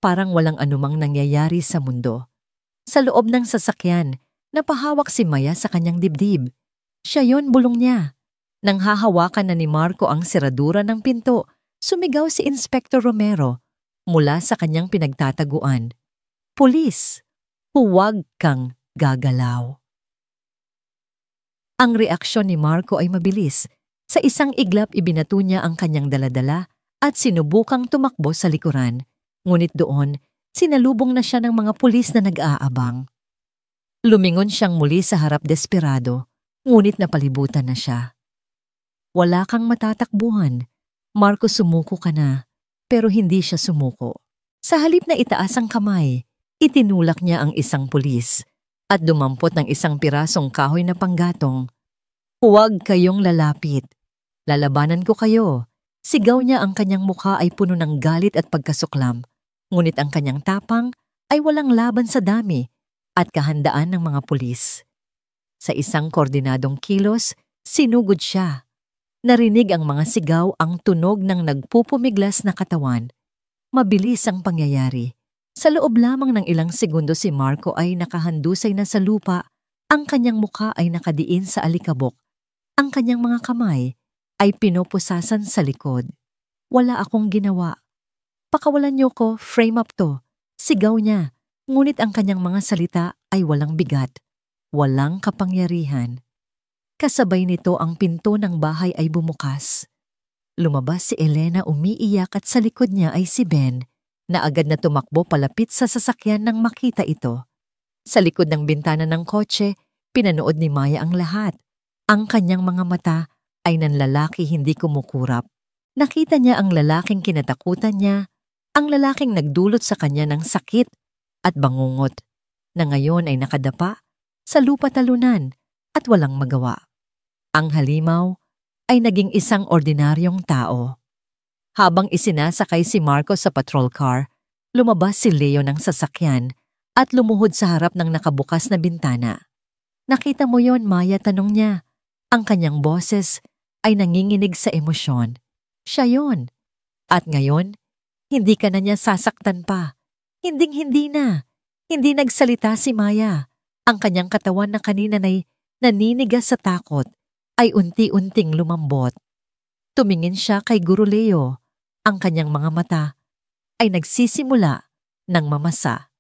parang walang anumang nangyayari sa mundo. Sa loob ng sasakyan, napahawak si Maya sa kanyang dibdib. Siya yon, bulong niya. Nang hahawakan na ni Marco ang seradura ng pinto, sumigaw si Inspector Romero mula sa kanyang pinagtataguan. "Pulis, huwag kang gagalaw." Ang reaksyon ni Marco ay mabilis. Sa isang iglap ibinato niya ang kanyang daladala at sinubukang tumakbo sa likuran. Ngunit doon, sinalubong na siya ng mga pulis na nag-aabang. Lumingon siyang muli sa harap desperado, ngunit napalibutan na siya. "Wala kang matatakbuhan. Marco, sumuko ka na." Pero hindi siya sumuko. Sa halip na itaas ang kamay, itinulak niya ang isang pulis at dumampot ng isang pirasong kahoy na panggatong. "Huwag kayong lalapit. Lalabanan ko kayo." Sigaw niya, ang kanyang mukha ay puno ng galit at pagkasuklam. Ngunit ang kanyang tapang ay walang laban sa dami at kahandaan ng mga pulis. Sa isang koordinadong kilos, sinugod siya. Narinig ang mga sigaw, ang tunog ng nagpupumiglas na katawan. Mabilis ang pangyayari. Sa loob lamang ng ilang segundo si Marco ay nakahandusay na sa lupa, ang kanyang mukha ay nakadiin sa alikabok. Ang kanyang mga kamay ay pinupusasan sa likod. "Wala akong ginawa. Pakawalan niyo ko, frame up to." Sigaw niya, ngunit ang kanyang mga salita ay walang bigat, walang kapangyarihan. Kasabay nito ang pinto ng bahay ay bumukas. Lumabas si Elena umiiyak at sa likod niya ay si Ben, na agad na tumakbo palapit sa sasakyan nang makita ito. Sa likod ng bintana ng kotse, pinanood ni Maya ang lahat. Ang kanyang mga mata ay nanlalaki hindi kumukurap. Nakita niya ang lalaking kinatakutan niya, ang lalaking nagdulot sa kanya ng sakit at bangungot, na ngayon ay nakadapa sa lupa talunan at walang magawa. Ang halimaw ay naging isang ordinaryong tao. Habang isinasakay si Marco sa patrol car, lumabas si Leo ng sasakyan at lumuhod sa harap ng nakabukas na bintana. "Nakita mo yon, Maya?" tanong niya. Ang kanyang boses ay nanginginig sa emosyon. Siya yon. At ngayon, hindi ka na niya sasaktan pa. Hinding-hindi na. Hindi nagsalita si Maya. Ang kanyang katawan na kanina ay naninigas sa takot ay unti-unting lumambot. Tumingin siya kay Guro Leo. Ang kanyang mga mata ay nagsisimula ng mamasa.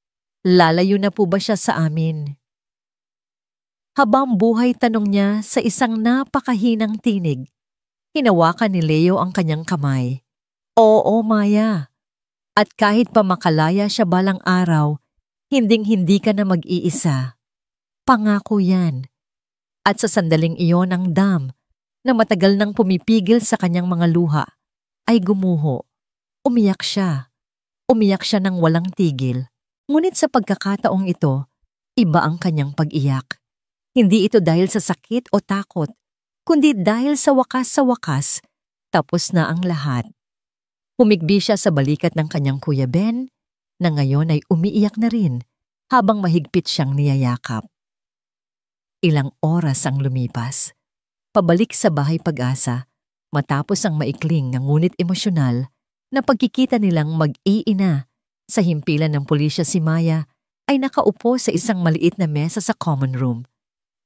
"Lalayo na po ba siya sa amin?" Habang buhay, tanong niya sa isang napakahinang tinig. Hinawakan ni Leo ang kanyang kamay. "Oo, Maya. At kahit pa makalaya siya balang araw, hinding-hindi ka na mag-iisa. Pangako yan." At sa sandaling iyon, ang dam, na matagal nang pumipigil sa kanyang mga luha, ay gumuho. Umiyak siya. Umiyak siya ng walang tigil. Ngunit sa pagkakataong ito, iba ang kanyang pag-iyak. Hindi ito dahil sa sakit o takot, kundi dahil sa wakas, tapos na ang lahat. Humigbi siya sa balikat ng kanyang Kuya Ben, na ngayon ay umiiyak na rin habang mahigpit siyang niyayakap. Ilang oras ang lumipas. Pabalik sa bahay Pag-asa, matapos ang maikling ngunit emosyonal na pagkikita nilang mag-iina. Sa himpilan ng pulisya, si Maya ay nakaupo sa isang maliit na mesa sa common room.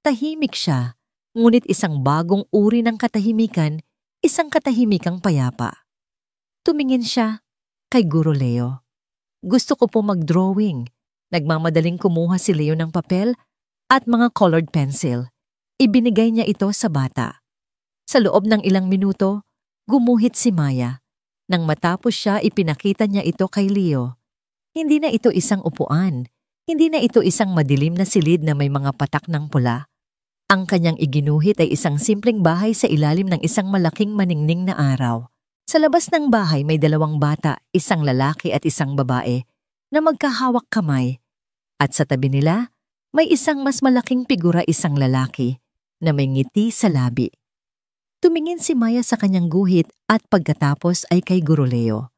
Tahimik siya, ngunit isang bagong uri ng katahimikan, isang katahimikang payapa. Tumingin siya kay Guro Leo. "Gusto ko po mag-drawing." Nagmamadaling kumuha si Leo ng papel at mga colored pencil. Ibinigay niya ito sa bata. Sa loob ng ilang minuto, gumuhit si Maya. Nang matapos siya, ipinakita niya ito kay Leo. Hindi na ito isang upuan. Hindi na ito isang madilim na silid na may mga patak ng pula. Ang kanyang iginuhit ay isang simpleng bahay sa ilalim ng isang malaking maningning na araw. Sa labas ng bahay may dalawang bata, isang lalaki at isang babae, na magkahawak kamay. At sa tabi nila, may isang mas malaking figura, isang lalaki, na may ngiti sa labi. Tumingin si Maya sa kanyang guhit at pagkatapos ay kay Guro Leo.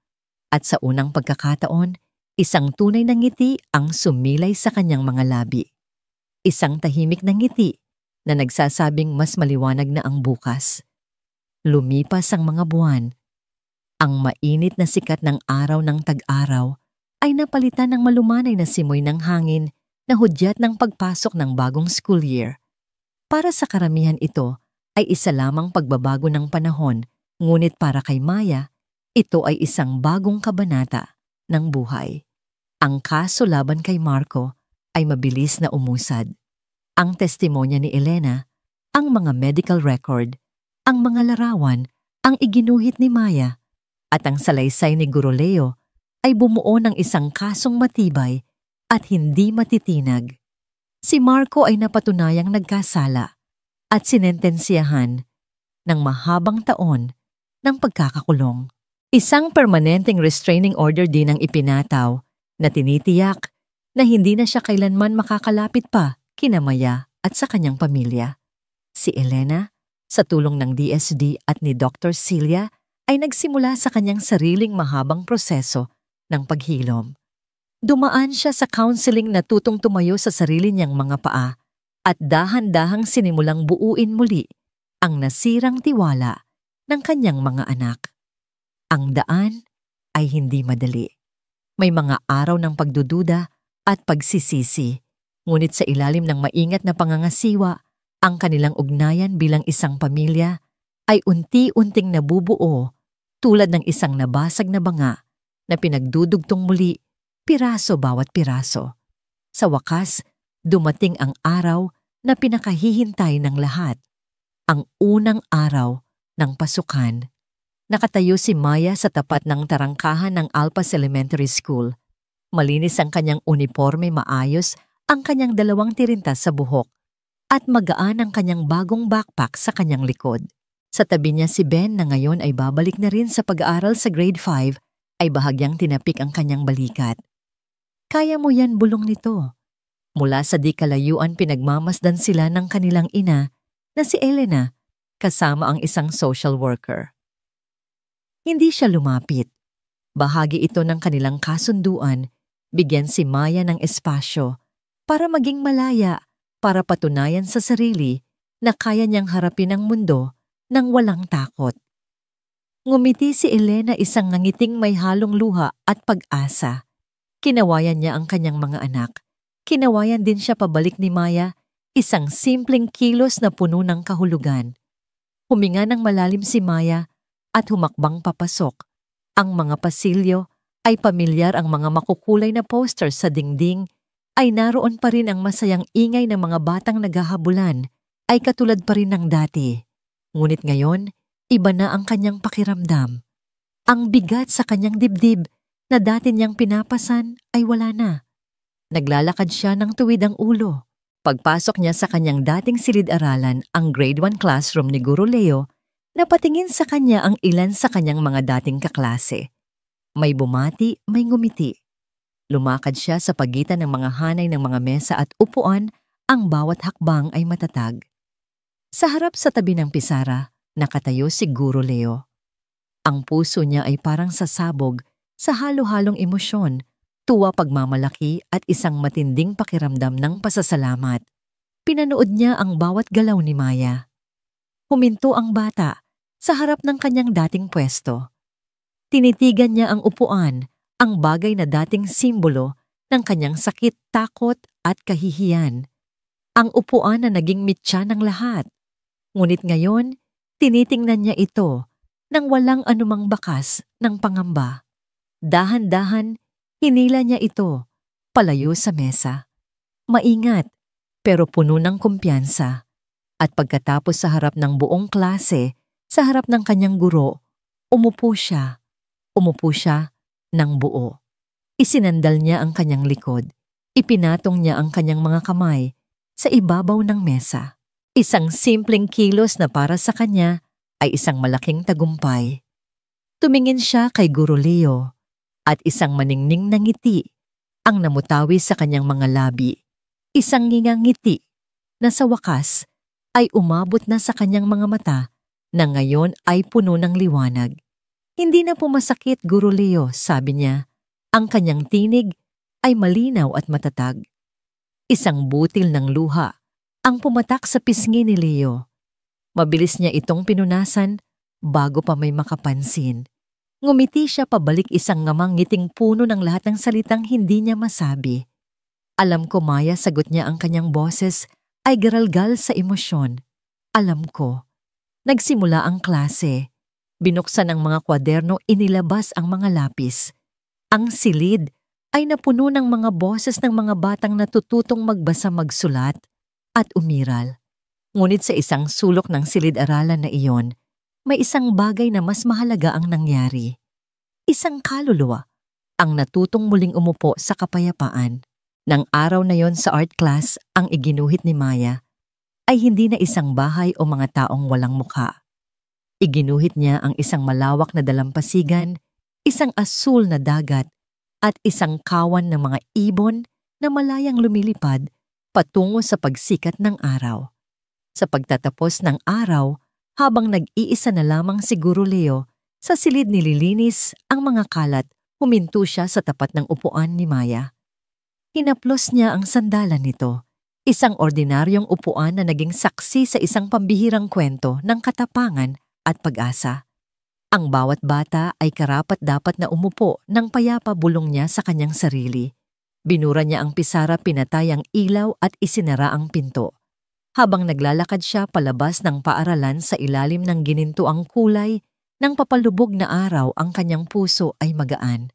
At sa unang pagkakataon, isang tunay na ngiti ang sumilay sa kanyang mga labi. Isang tahimik na ngiti na nagsasabing mas maliwanag na ang bukas. Lumipas ang mga buwan. Ang mainit na sikat ng araw ng tag-araw ay napalitan ng malumanay na simoy ng hangin na hudyat ng pagpasok ng bagong school year. Para sa karamihan ito ay isa lamang pagbabago ng panahon, ngunit para kay Maya, ito ay isang bagong kabanata ng buhay. Ang kaso laban kay Marco ay mabilis na umusad. Ang testimonya ni Elena, ang mga medical record, ang mga larawan, ang iginuhit ni Maya, at ang salaysay ni Guro Leo ay bumuo ng isang kasong matibay at hindi matitinag. Si Marco ay napatunayang nagkasala at sinentensiyahan ng mahabang taon ng pagkakakulong. Isang permanenteng restraining order din ang ipinataw na tinitiyak na hindi na siya kailanman makakalapit pa kina Maya at sa kanyang pamilya. Si Elena, sa tulong ng DSD at ni Dr. Celia, ay nagsimula sa kanyang sariling mahabang proseso ng paghilom. Dumaan siya sa counseling na tutong tumayo sa sarili niyang mga paa at dahan-dahang sinimulang buuin muli ang nasirang tiwala ng kanyang mga anak. Ang daan ay hindi madali. May mga araw ng pagdududa at pagsisisi, ngunit sa ilalim ng maingat na pangangasiwa, ang kanilang ugnayan bilang isang pamilya ay unti-unting nabubuo tulad ng isang nabasag na banga na pinagdudugtong muli, piraso bawat piraso. Sa wakas, dumating ang araw na pinakahihintay ng lahat. Ang unang araw ng pasukan. Nakatayo si Maya sa tapat ng tarangkahan ng Alpas Elementary School. Malinis ang kanyang uniforme, maayos ang kanyang 2 tirintas sa buhok, at magaan ang kanyang bagong backpack sa kanyang likod. Sa tabi niya si Ben na ngayon ay babalik na rin sa pag-aaral sa grade 5, ay bahagyang tinapik ang kanyang balikat. Kaya mo yan, bulong nito. Mula sa di kalayuan pinagmamasdan sila ng kanilang ina na si Elena, kasama ang isang social worker. Hindi siya lumapit. Bahagi ito ng kanilang kasunduan, bigyan si Maya ng espasyo para maging malaya, para patunayan sa sarili na kaya niyang harapin ang mundo nang walang takot. Ngumiti si Elena, isang ngangiting may halong luha at pag-asa. Kinawayan niya ang kanyang mga anak. Kinawayan din siya pabalik ni Maya, isang simpleng kilos na puno ng kahulugan. Huminga ng malalim si Maya at humakbang papasok. Ang mga pasilyo ay pamilyar, ang mga makukulay na posters sa dingding ay naroon pa rin, ang masayang ingay ng mga batang naghahabulan ay katulad pa rin ng dati. Ngunit ngayon, iba na ang kanyang pakiramdam. Ang bigat sa kanyang dibdib na dati niyang pinapasan ay wala na. Naglalakad siya ng tuwid ang ulo. Pagpasok niya sa kanyang dating silid-aralan, ang grade 1 classroom ni Guro Leo, napatingin sa kanya ang ilan sa kanyang mga dating kaklase. May bumati, may ngumiti. Lumakad siya sa pagitan ng mga hanay ng mga mesa at upuan, ang bawat hakbang ay matatag. Sa harap sa tabi ng pisara, nakatayo si Guro Leo. Ang puso niya ay parang sasabog sa halo-halong emosyon, tuwa, pagmamalaki at isang matinding pakiramdam ng pasasalamat. Pinanood niya ang bawat galaw ni Maya. Huminto ang bata sa harap ng kanyang dating pwesto. Tinitigan niya ang upuan, ang bagay na dating simbolo ng kanyang sakit, takot at kahihiyan. Ang upuan na naging mitya ng lahat. Ngunit ngayon, tinitingnan niya ito nang walang anumang bakas ng pangamba. Dahan-dahan, hinila niya ito palayo sa mesa. Maingat, pero puno ng kumpiyansa. At pagkatapos sa harap ng buong klase, sa harap ng kanyang guro, umupo siya. Umupo siya ng buo. Isinandal niya ang kanyang likod. Ipinatong niya ang kanyang mga kamay sa ibabaw ng mesa. Isang simpleng kilos na para sa kanya ay isang malaking tagumpay. Tumingin siya kay Guro Leo at isang maningning na ngiti ang namutawi sa kanyang mga labi. Isang ngingang ngiti na sa wakas ay umabot na sa kanyang mga mata na ngayon ay puno ng liwanag. Hindi na pumasakit, Guro Leo, sabi niya. Ang kanyang tinig ay malinaw at matatag. Isang butil ng luha ang pumatak sa pisngi ni Leo. Mabilis niya itong pinunasan bago pa may makapansin. Ngumiti siya pabalik, isang ngamang ngiting puno ng lahat ng salitang hindi niya masabi. Alam ko, Maya, sagot niya, ang kanyang boses ay garalgal sa emosyon. Alam ko. Nagsimula ang klase. Binuksan ang mga kwaderno, inilabas ang mga lapis. Ang silid ay napuno ng mga boses ng mga batang natututong magbasa, magsulat at umiral. Ngunit sa isang sulok ng silid-aralan na iyon, may isang bagay na mas mahalaga ang nangyari. Isang kaluluwa ang natutong muling umupo sa kapayapaan. Nang araw na yon sa art class, ang iginuhit ni Maya ay hindi na isang bahay o mga taong walang mukha. Iginuhit niya ang isang malawak na dalampasigan, isang asul na dagat, at isang kawan ng mga ibon na malayang lumilipad patungo sa pagsikat ng araw. Sa pagtatapos ng araw, habang nag-iisa na lamang si Guro Leo, sa silid nililinis ang mga kalat, huminto siya sa tapat ng upuan ni Maya. Hinaplos niya ang sandalan nito, isang ordinaryong upuan na naging saksi sa isang pambihirang kwento ng katapangan at pag-asa. Ang bawat bata ay karapat-dapat na umupo ng payapa, bulong niya sa kanyang sarili. Binura niya ang pisara, pinatay ang ilaw at isinara ang pinto. Habang naglalakad siya palabas ng paaralan sa ilalim ng ginintuang kulay ng papalubog na araw, ang kanyang puso ay magaan.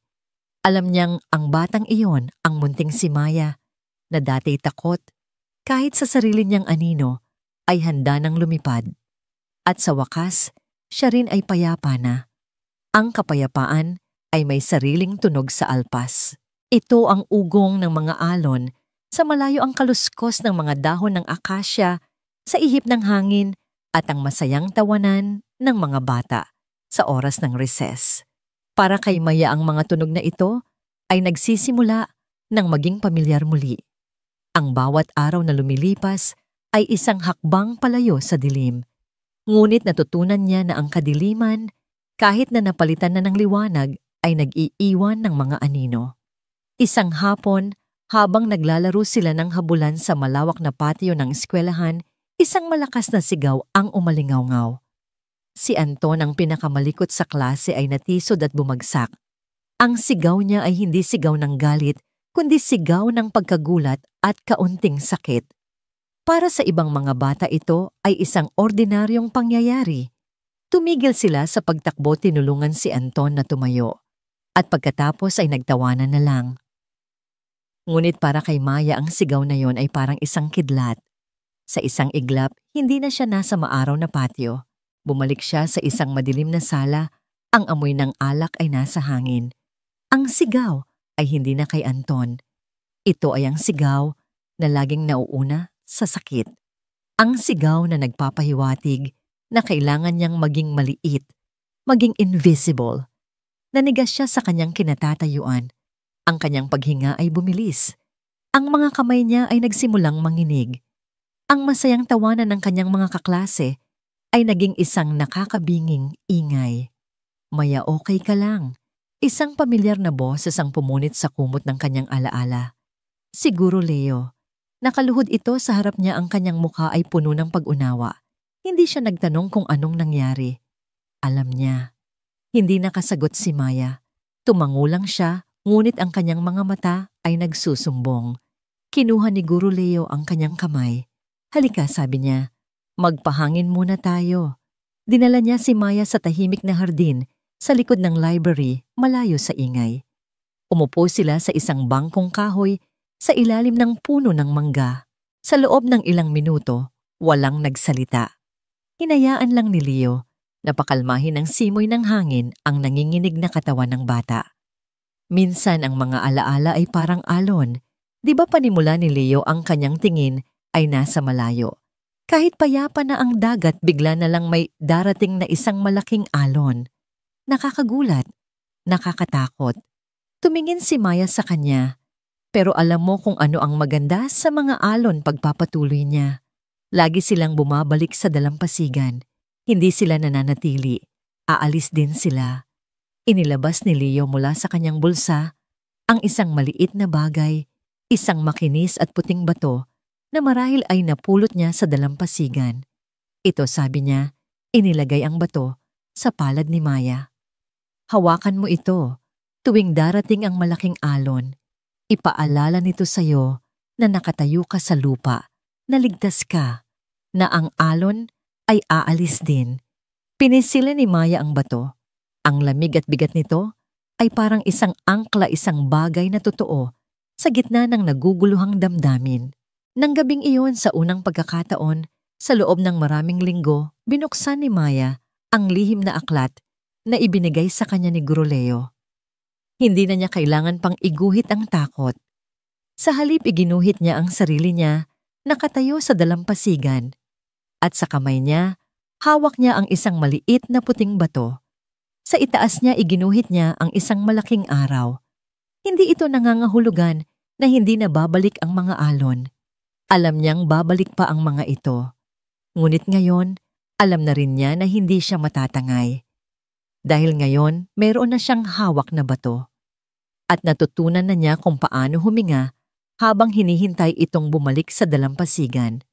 Alam niyang ang batang iyon, ang munting si Maya, na dati takot, kahit sa sarili niyang anino, ay handa nang lumipad. At sa wakas, siya rin ay payapa na. Ang kapayapaan ay may sariling tunog sa alpas. Ito ang ugong ng mga alon, sa malayo ang kaluskos ng mga dahon ng akasya, sa ihip ng hangin at ang masayang tawanan ng mga bata sa oras ng recess. Para kay Maya ang mga tunog na ito ay nagsisimula ng maging pamilyar muli. Ang bawat araw na lumilipas ay isang hakbang palayo sa dilim. Ngunit natutunan niya na ang kadiliman, kahit na napalitan na ng liwanag, ay nag-iiwan ng mga anino. Isang hapon, habang naglalaro sila ng habulan sa malawak na patio ng eskwelahan, isang malakas na sigaw ang umalingaw-ngaw. Si Anton, ang pinakamalikot sa klase, ay natisod at bumagsak. Ang sigaw niya ay hindi sigaw ng galit, kundi sigaw ng pagkagulat at kaunting sakit. Para sa ibang mga bata ito ay isang ordinaryong pangyayari. Tumigil sila sa pagtakbo, tinulungan si Anton na tumayo. At pagkatapos ay nagtawanan na lang. Ngunit para kay Maya ang sigaw na yon ay parang isang kidlat. Sa isang iglap, hindi na siya nasa maaraw na patio. Bumalik siya sa isang madilim na sala, ang amoy ng alak ay nasa hangin. Ang sigaw ay hindi na kay Anton. Ito ay ang sigaw na laging nauuna sa sakit. Ang sigaw na nagpapahiwatig na kailangan niyang maging maliit, maging invisible. Nanigas siya sa kanyang kinatatayuan. Ang kanyang paghinga ay bumilis. Ang mga kamay niya ay nagsimulang manginig. Ang masayang tawanan ng kanyang mga kaklase ay naging isang nakakabinging ingay. Maya, okay ka lang. Isang pamilyar na boses ang pumunit sa kumot ng kanyang alaala. Siguro Leo. Nakaluhod ito sa harap niya, ang kanyang mukha ay puno ng pag-unawa. Hindi siya nagtanong kung anong nangyari. Alam niya. Hindi nakasagot si Maya. Tumango lang siya, ngunit ang kanyang mga mata ay nagsusumbong. Kinuha ni Guro Leo ang kanyang kamay. Halika, sabi niya. Magpahangin muna tayo. Dinala niya si Maya sa tahimik na hardin sa likod ng library, malayo sa ingay. Umupo sila sa isang bangkong kahoy sa ilalim ng puno ng mangga. Sa loob ng ilang minuto, walang nagsalita. Hinayaan lang ni Leo na pakalmahin ng simoy ng hangin ang nanginginig na katawan ng bata. Minsan ang mga alaala ay parang alon. Di ba panimula ni Leo ang kanyang tingin ay nasa malayo? Kahit payapa na ang dagat, bigla na lang may darating na isang malaking alon. Nakakagulat, nakakatakot. Tumingin si Maya sa kanya. Pero alam mo kung ano ang maganda sa mga alon, pagpapatuloy niya. Lagi silang bumabalik sa dalampasigan. Hindi sila nananatili. Aalis din sila. Inilabas ni Leo mula sa kanyang bulsa ang isang maliit na bagay, isang makinis at puting bato na marahil ay napulot niya sa dalampasigan. Ito, sabi niya, inilagay ang bato sa palad ni Maya. Hawakan mo ito tuwing darating ang malaking alon. Ipaalala nito sa'yo na nakatayo ka sa lupa, na ligtas ka, na ang alon ay aalis din. Pinisila ni Maya ang bato. Ang lamig at bigat nito ay parang isang angkla, isang bagay na totoo sa gitna ng naguguluhang damdamin. Nang gabing iyon, sa unang pagkakataon, sa loob ng maraming linggo, binuksan ni Maya ang lihim na aklat na ibinigay sa kanya ni Guro Leo. Hindi na niya kailangan pang iguhit ang takot. Sa halip, iginuhit niya ang sarili niya, nakatayo sa dalampasigan. At sa kamay niya, hawak niya ang isang maliit na puting bato. Sa itaas niya, iginuhit niya ang isang malaking araw. Hindi ito nangangahulugan na hindi na babalik ang mga alon. Alam niyang babalik pa ang mga ito. Ngunit ngayon, alam na rin niya na hindi siya matatangay. Dahil ngayon, mayroon na siyang hawak na bato. At natutunan na niya kung paano huminga habang hinihintay itong bumalik sa dalampasigan.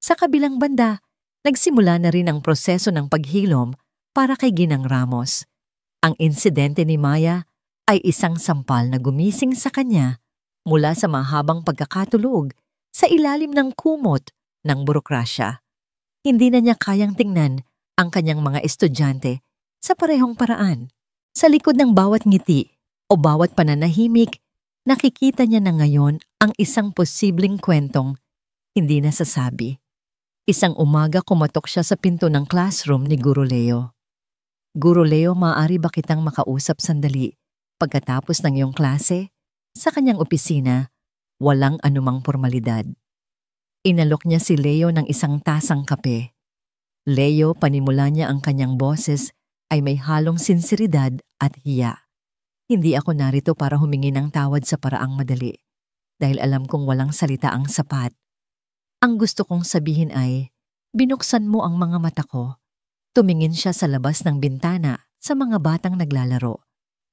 Sa kabilang banda, nagsimula na rin ang proseso ng paghilom para kay Ginang Ramos. Ang insidente ni Maya ay isang sampal na gumising sa kanya mula sa mahabang pagkakatulog sa ilalim ng kumot ng burokrasya. Hindi na niya kayang tingnan ang kanyang mga estudyante sa parehong paraan. Sa likod ng bawat ngiti o bawat pananahimik, nakikita niya na ngayon ang isang posibleng kwentong hindi nasasabi. Isang umaga kumatok siya sa pinto ng classroom ni Guro Leo. Guro Leo, maaari ba kitang makausap sandali pagkatapos ng iyong klase? Sa kanyang opisina, walang anumang formalidad. Inalok niya si Leo ng isang tasang kape. Leo, panimula niya ang kanyang boses ay may halong sinseridad at hiya. Hindi ako narito para humingi ng tawad sa paraang madali, dahil alam kong walang salita ang sapat. Ang gusto kong sabihin ay, binuksan mo ang mga mata ko. Tumingin siya sa labas ng bintana sa mga batang naglalaro.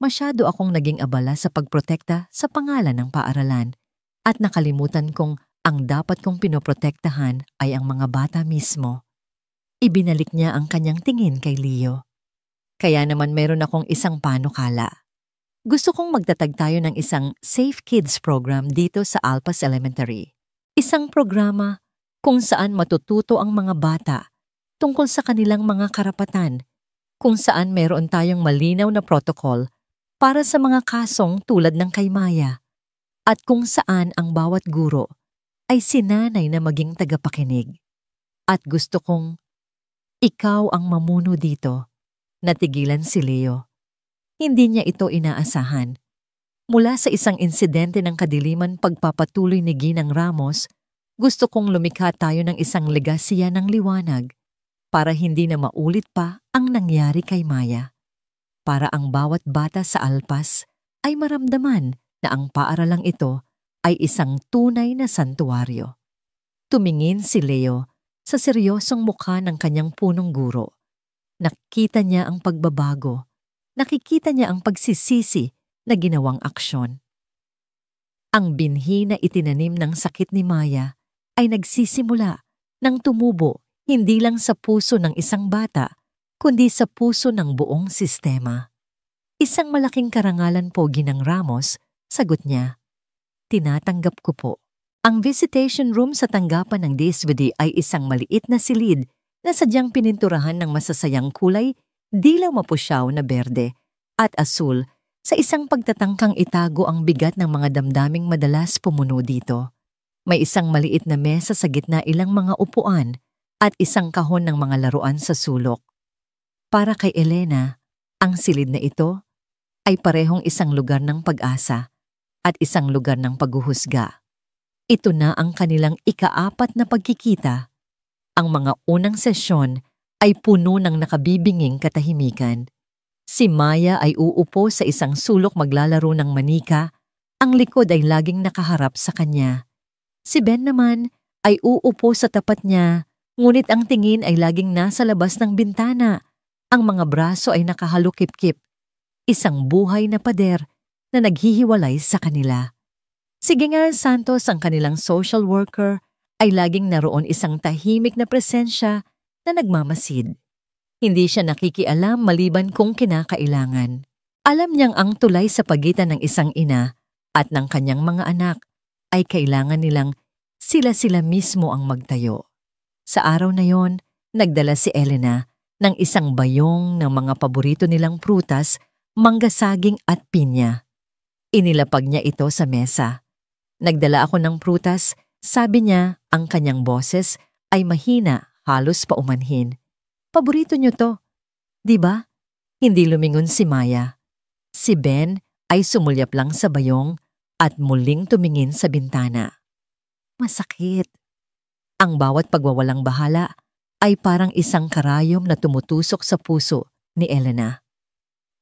Masyado akong naging abala sa pagprotekta sa pangalan ng paaralan at nakalimutan kong ang dapat kong pinoprotektahan ay ang mga bata mismo. Ibinalik niya ang kanyang tingin kay Leo. Kaya naman meron akong isang panukala. Gusto kong magtatag tayo ng isang Safe Kids program dito sa Alpas Elementary. Isang programa kung saan matututo ang mga bata tungkol sa kanilang mga karapatan, kung saan meron tayong malinaw na protocol para sa mga kasong tulad ng kay Maya, at kung saan ang bawat guro ay sinanay na maging tagapakinig. At gusto kong ikaw ang mamuno dito. Natigilan si Leo. Hindi niya ito inaasahan. Mula sa isang insidente ng kadiliman pagpapatuloy ni Ginang Ramos, gusto kong lumikha tayo ng isang legasiya ng liwanag para hindi na maulit pa ang nangyari kay Maya. Para ang bawat bata sa Alpas ay maramdaman na ang paaralang ito ay isang tunay na santuwaryo. Tumingin si Leo sa seryosong mukha ng kanyang punong guro. Nakita niya ang pagbabago. Nakikita niya ang pagsisisi na ginawang aksyon. Ang binhi na itinanim ng sakit ni Maya ay nagsisimula nang tumubo hindi lang sa puso ng isang bata, kundi sa puso ng buong sistema. Isang malaking karangalan po, Ginang Ramos, sagot niya. Tinatanggap ko po. Ang visitation room sa tanggapan ng DSWD ay isang maliit na silid na sadyang pininturahan ng masasayang kulay, dilaw mapusyaw na berde at asul sa isang pagtatangkang itago ang bigat ng mga damdaming madalas pumuno dito. May isang maliit na mesa sa gitna, ilang mga upuan at isang kahon ng mga laruan sa sulok. Para kay Elena, ang silid na ito ay parehong isang lugar ng pag-asa at isang lugar ng paghuhusga. Ito na ang kanilang ika-4 na pagkikita. Ang mga unang sesyon ay puno ng nakabibinging katahimikan. Si Maya ay uupo sa isang sulok maglalaro ng manika, ang likod ay laging nakaharap sa kanya. Si Ben naman ay uupo sa tapat niya, ngunit ang tingin ay laging nasa labas ng bintana. Ang mga braso ay nakahalukip-kip, isang buhay na pader na naghihiwalay sa kanila. Si Ginang Santos, ang kanilang social worker, ay laging naroon, isang tahimik na presensya na nagmamasid. Hindi siya nakikialam maliban kung kinakailangan. Alam niyang ang tulay sa pagitan ng isang ina at ng kanyang mga anak ay kailangan nilang sila-sila mismo ang magtayo. Sa araw na yon, Nagdala si Elena ng isang bayong ng mga paborito nilang prutas, manggasaging at pinya. Inilapag niya ito sa mesa. Nagdala ako ng prutas, sabi niya ang kanyang boses ay mahina, halos paumanhin. Paborito niyo to, di ba? Hindi lumingon si Maya. Si Ben ay sumulyap lang sa bayong at muling tumingin sa bintana. Masakit. Ang bawat pagwawalang bahala ay parang isang karayom na tumutusok sa puso ni Elena.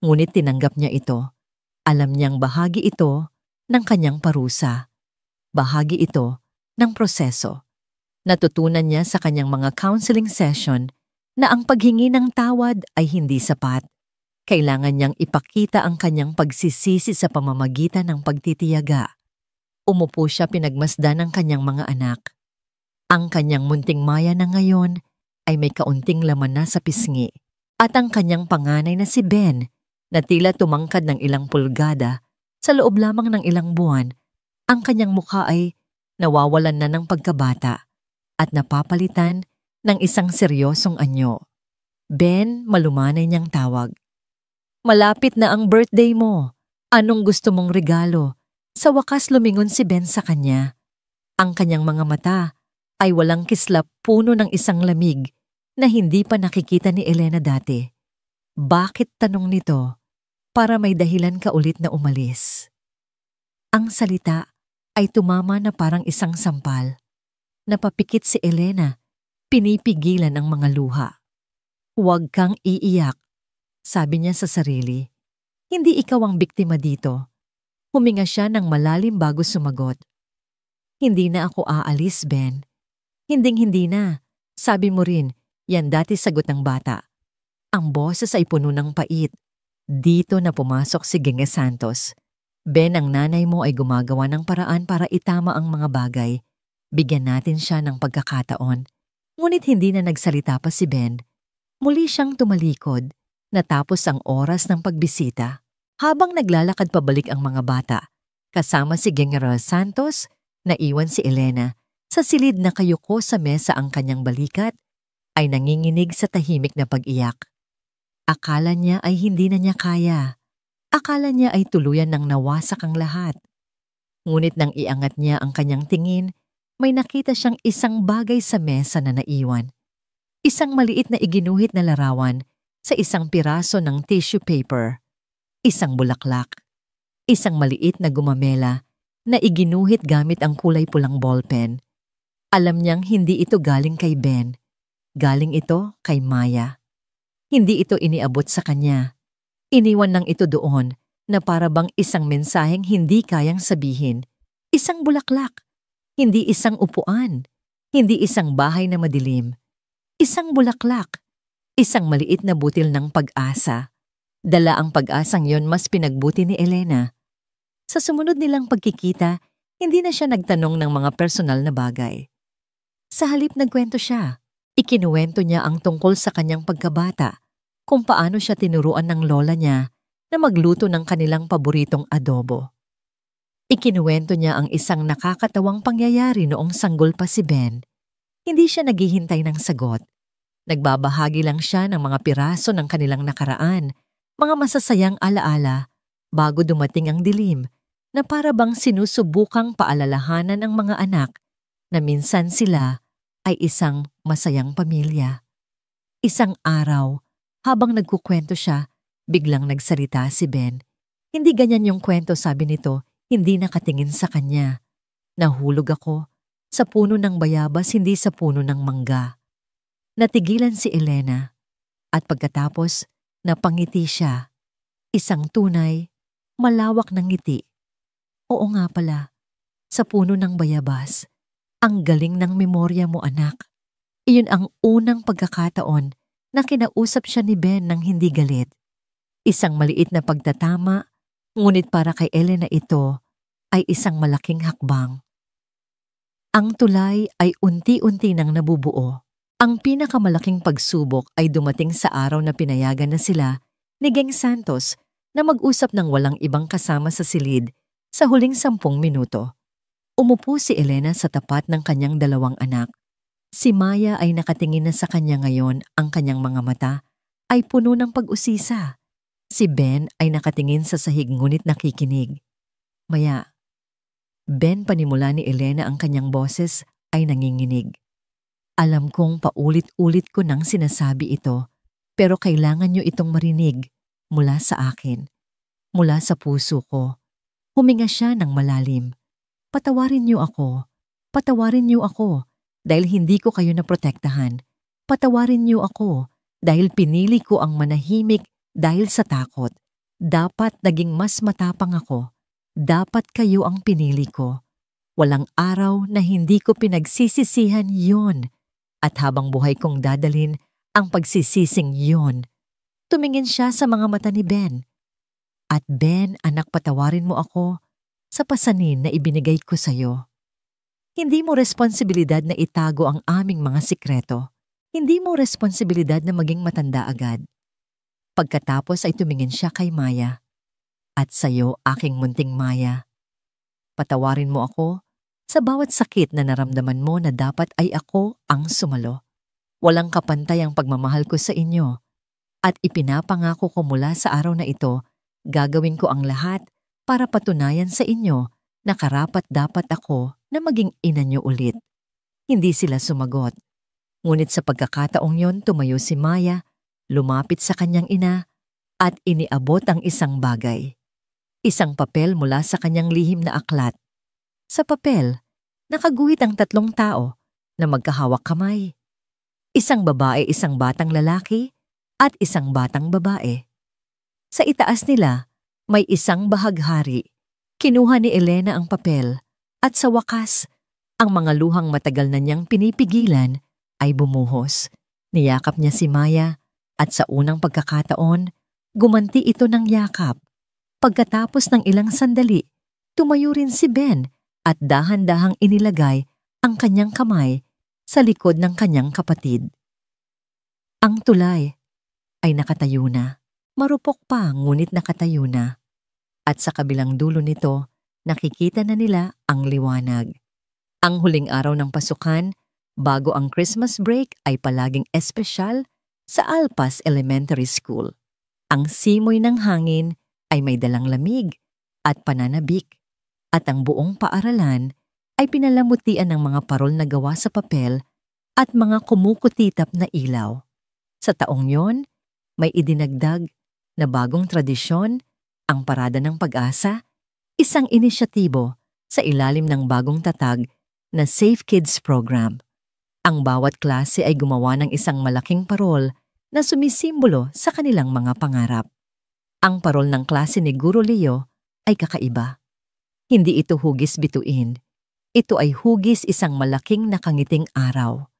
Ngunit tinanggap niya ito. Alam niyang bahagi ito ng kanyang parusa. Bahagi ito ng proseso. Natutunan niya sa kanyang mga counseling session na ang paghingi ng tawad ay hindi sapat. Kailangan niyang ipakita ang kanyang pagsisisi sa pamamagitan ng pagtitiyaga. Umupo siya pinagmasdan ng kanyang mga anak. Ang kanyang munting Maya na ngayon ay may kaunting laman na sa pisngi. At ang kanyang panganay na si Ben na tila tumangkad ng ilang pulgada sa loob lamang ng ilang buwan, ang kanyang mukha ay nawawalan na ng pagkabata at napapalitan ng isang seryosong anyo. Ben, malumanay niyang tawag. Malapit na ang birthday mo. Anong gusto mong regalo? Sa wakas lumingon si Ben sa kanya. Ang kanyang mga mata ay walang kislap, puno ng isang lamig na hindi pa nakikita ni Elena dati. Bakit tanong nito? Para may dahilan ka ulit na umalis. Ang salita ay tumama na parang isang sampal. Napapikit si Elena, pinipigilan ang mga luha. Huwag kang iiyak, sabi niya sa sarili. Hindi ikaw ang biktima dito. Huminga siya ng malalim bago sumagot. Hindi na ako aalis, Ben. Hinding-hindi na. Sabi mo rin, yan dati sagot ng bata. Ang boses ay puno ng pait. Dito na pumasok si Genge Santos. Ben, ang nanay mo ay gumagawa ng paraan para itama ang mga bagay. Bigyan natin siya ng pagkakataon. Ngunit hindi na nagsalita pa si Ben. Muli siyang tumalikod. Natapos ang oras ng pagbisita. Habang naglalakad pabalik ang mga bata, kasama si General Santos, naiwan si Elena. Sa silid na kayuko sa mesa ang kanyang balikat, ay nanginginig sa tahimik na pag-iyak. Akala niya ay hindi na niya kaya. Akala niya ay tuluyan ng nawasak ang lahat. Ngunit nang iangat niya ang kanyang tingin, may nakita siyang isang bagay sa mesa na naiwan. Isang maliit na iginuhit na larawan sa isang piraso ng tissue paper. Isang bulaklak. Isang maliit na gumamela na iginuhit gamit ang kulay pulang ballpen. Alam niyang hindi ito galing kay Ben. Galing ito kay Maya. Hindi ito iniabot sa kanya. Iniwan lang ito doon na para bang isang mensaheng hindi kayang sabihin. Isang bulaklak. Hindi isang upuan. Hindi isang bahay na madilim. Isang bulaklak. Isang maliit na butil ng pag-asa. Dala ang pag-asang yon mas pinagbuti ni Elena. Sa sumunod nilang pagkikita, hindi na siya nagtanong ng mga personal na bagay. Sa halip nagkwento siya. Ikinuwento niya ang tungkol sa kanyang pagkabata, kung paano siya tinuruan ng lola niya na magluto ng kanilang paboritong adobo. Ikinuwento niya ang isang nakakatawang pangyayari noong sanggol pa si Ben. Hindi siya naghihintay ng sagot. Nagbabahagi lang siya ng mga piraso ng kanilang nakaraan, mga masasayang alaala, bago dumating ang dilim na para bang sinusubukang paalalahanan ng mga anak na minsan sila ay isang masayang pamilya. Isang araw, habang nagkukwento siya, biglang nagsalita si Ben. Hindi ganyan yung kwento, sabi nito, hindi nakatingin sa kanya. Nahulog ako sa puno ng bayabas, hindi sa puno ng mangga. Natigilan si Elena at pagkatapos napangiti siya. Isang tunay, malawak na ngiti. Oo nga pala, sa puno ng bayabas. Ang galing ng memorya mo, anak. Iyon ang unang pagkakataon na kinausap siya ni Ben ng hindi galit. Isang maliit na pagtatama, ngunit para kay Elena ito ay isang malaking hakbang. Ang tulay ay unti-unti nang nabubuo. Ang pinakamalaking pagsubok ay dumating sa araw na pinayagan na sila ni Geng Santos na mag-usap ng walang ibang kasama sa silid sa huling 10 minuto. Umupo si Elena sa tapat ng kanyang 2 anak. Si Maya ay nakatingin na sa kanya ngayon, ang kanyang mga mata ay puno ng pag-usisa. Si Ben ay nakatingin sa sahig ngunit nakikinig. Maya, Ben, panimula ni Elena, ang kanyang boses ay nanginginig. Alam kong paulit-ulit ko nang sinasabi ito, pero kailangan niyo itong marinig mula sa akin, mula sa puso ko. Huminga siya ng malalim. Patawarin niyo ako. Patawarin niyo ako dahil hindi ko kayo naprotektahan. Patawarin niyo ako dahil pinili ko ang manahimik dahil sa takot. Dapat naging mas matapang ako. Dapat kayo ang pinili ko. Walang araw na hindi ko pinagsisisihan yon. At habang buhay kong dadalin ang pagsisising yon. Tumingin siya sa mga mata ni Ben. At Ben, anak, patawarin mo ako sa pasanin na ibinigay ko sa iyo. Hindi mo responsibilidad na itago ang aming mga sikreto. Hindi mo responsibilidad na maging matanda agad. Pagkatapos ay tumingin siya kay Maya. At sa'yo, aking munting Maya. Patawarin mo ako sa bawat sakit na naramdaman mo na dapat ay ako ang sumalo. Walang kapantay ang pagmamahal ko sa inyo. At ipinapangako ko mula sa araw na ito, gagawin ko ang lahat para patunayan sa inyo na karapat-dapat ako na maging ina niyo ulit. Hindi sila sumagot. Ngunit sa pagkakataong yon, tumayo si Maya, lumapit sa kanyang ina, at iniabot ang isang bagay. Isang papel mula sa kanyang lihim na aklat. Sa papel, nakaguhit ang 3 tao na magkahawak kamay. Isang babae, isang batang lalaki, at isang batang babae. Sa itaas nila, may isang bahaghari. Kinuha ni Elena ang papel, at sa wakas, ang mga luhang matagal na niyang pinipigilan ay bumuhos. Niyakap niya si Maya, at sa unang pagkakataon, gumanti ito ng yakap. Pagkatapos ng ilang sandali, tumayo rin si Ben at dahan-dahang inilagay ang kanyang kamay sa likod ng kanyang kapatid. Ang tulay ay nakatayo na. Marupok pa ngunit nakatayo na. At sa kabilang dulo nito, nakikita na nila ang liwanag. Ang huling araw ng pasukan, bago ang Christmas break, ay palaging espesyal sa Alpas Elementary School. Ang simoy ng hangin ay may dalang lamig at pananabik, at ang buong paaralan ay pinalamutian ng mga parol na gawa sa papel at mga kumukutitap na ilaw. Sa taong yon, may idinagdag na bagong tradisyon, ang Parada ng Pag-asa, isang inisyatibo sa ilalim ng bagong tatag na Safe Kids Program. Ang bawat klase ay gumawa ng isang malaking parol na sumisimbolo sa kanilang mga pangarap. Ang parol ng klase ni Guro Leo ay kakaiba. Hindi ito hugis bituin. Ito ay hugis isang malaking nakangiting araw.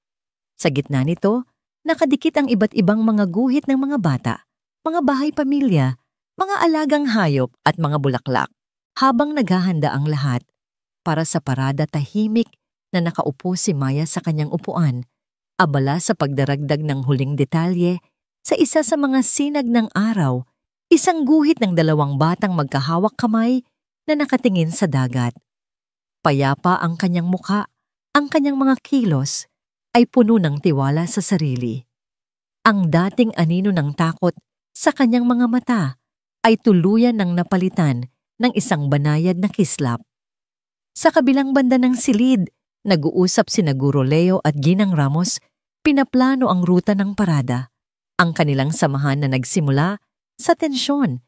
Sa gitna nito, nakadikit ang iba't ibang mga guhit ng mga bata, mga bahay pamilya, mga alagang hayop at mga bulaklak, habang naghahanda ang lahat para sa parada. Tahimik na nakaupo si Maya sa kanyang upuan, abala sa pagdaragdag ng huling detalye sa isa sa mga sinag ng araw, isang guhit ng 2 batang magkahawak kamay na nakatingin sa dagat. Payapa ang kanyang muka, ang kanyang mga kilos ay puno ng tiwala sa sarili. Ang dating anino ng takot sa kanyang mga mata ay tuluyan ng napalitan ng isang banayad na kislap. Sa kabilang banda ng silid, nag-uusap sina Guro Leo at Ginang Ramos, pinaplano ang ruta ng parada. Ang kanilang samahan na nagsimula sa tensyon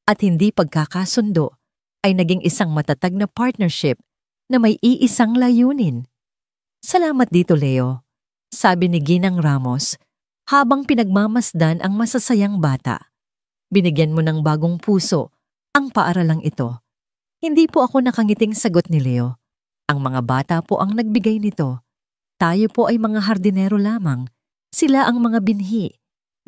at hindi pagkakasundo ay naging isang matatag na partnership na may iisang layunin. Salamat dito, Leo, sabi ni Ginang Ramos habang pinagmamasdan ang masasayang bata. Binigyan mo ng bagong puso ang paaralang ito. Hindi po ako nakangiting, sagot ni Leo. Ang mga bata po ang nagbigay nito. Tayo po ay mga hardinero lamang. Sila ang mga binhi.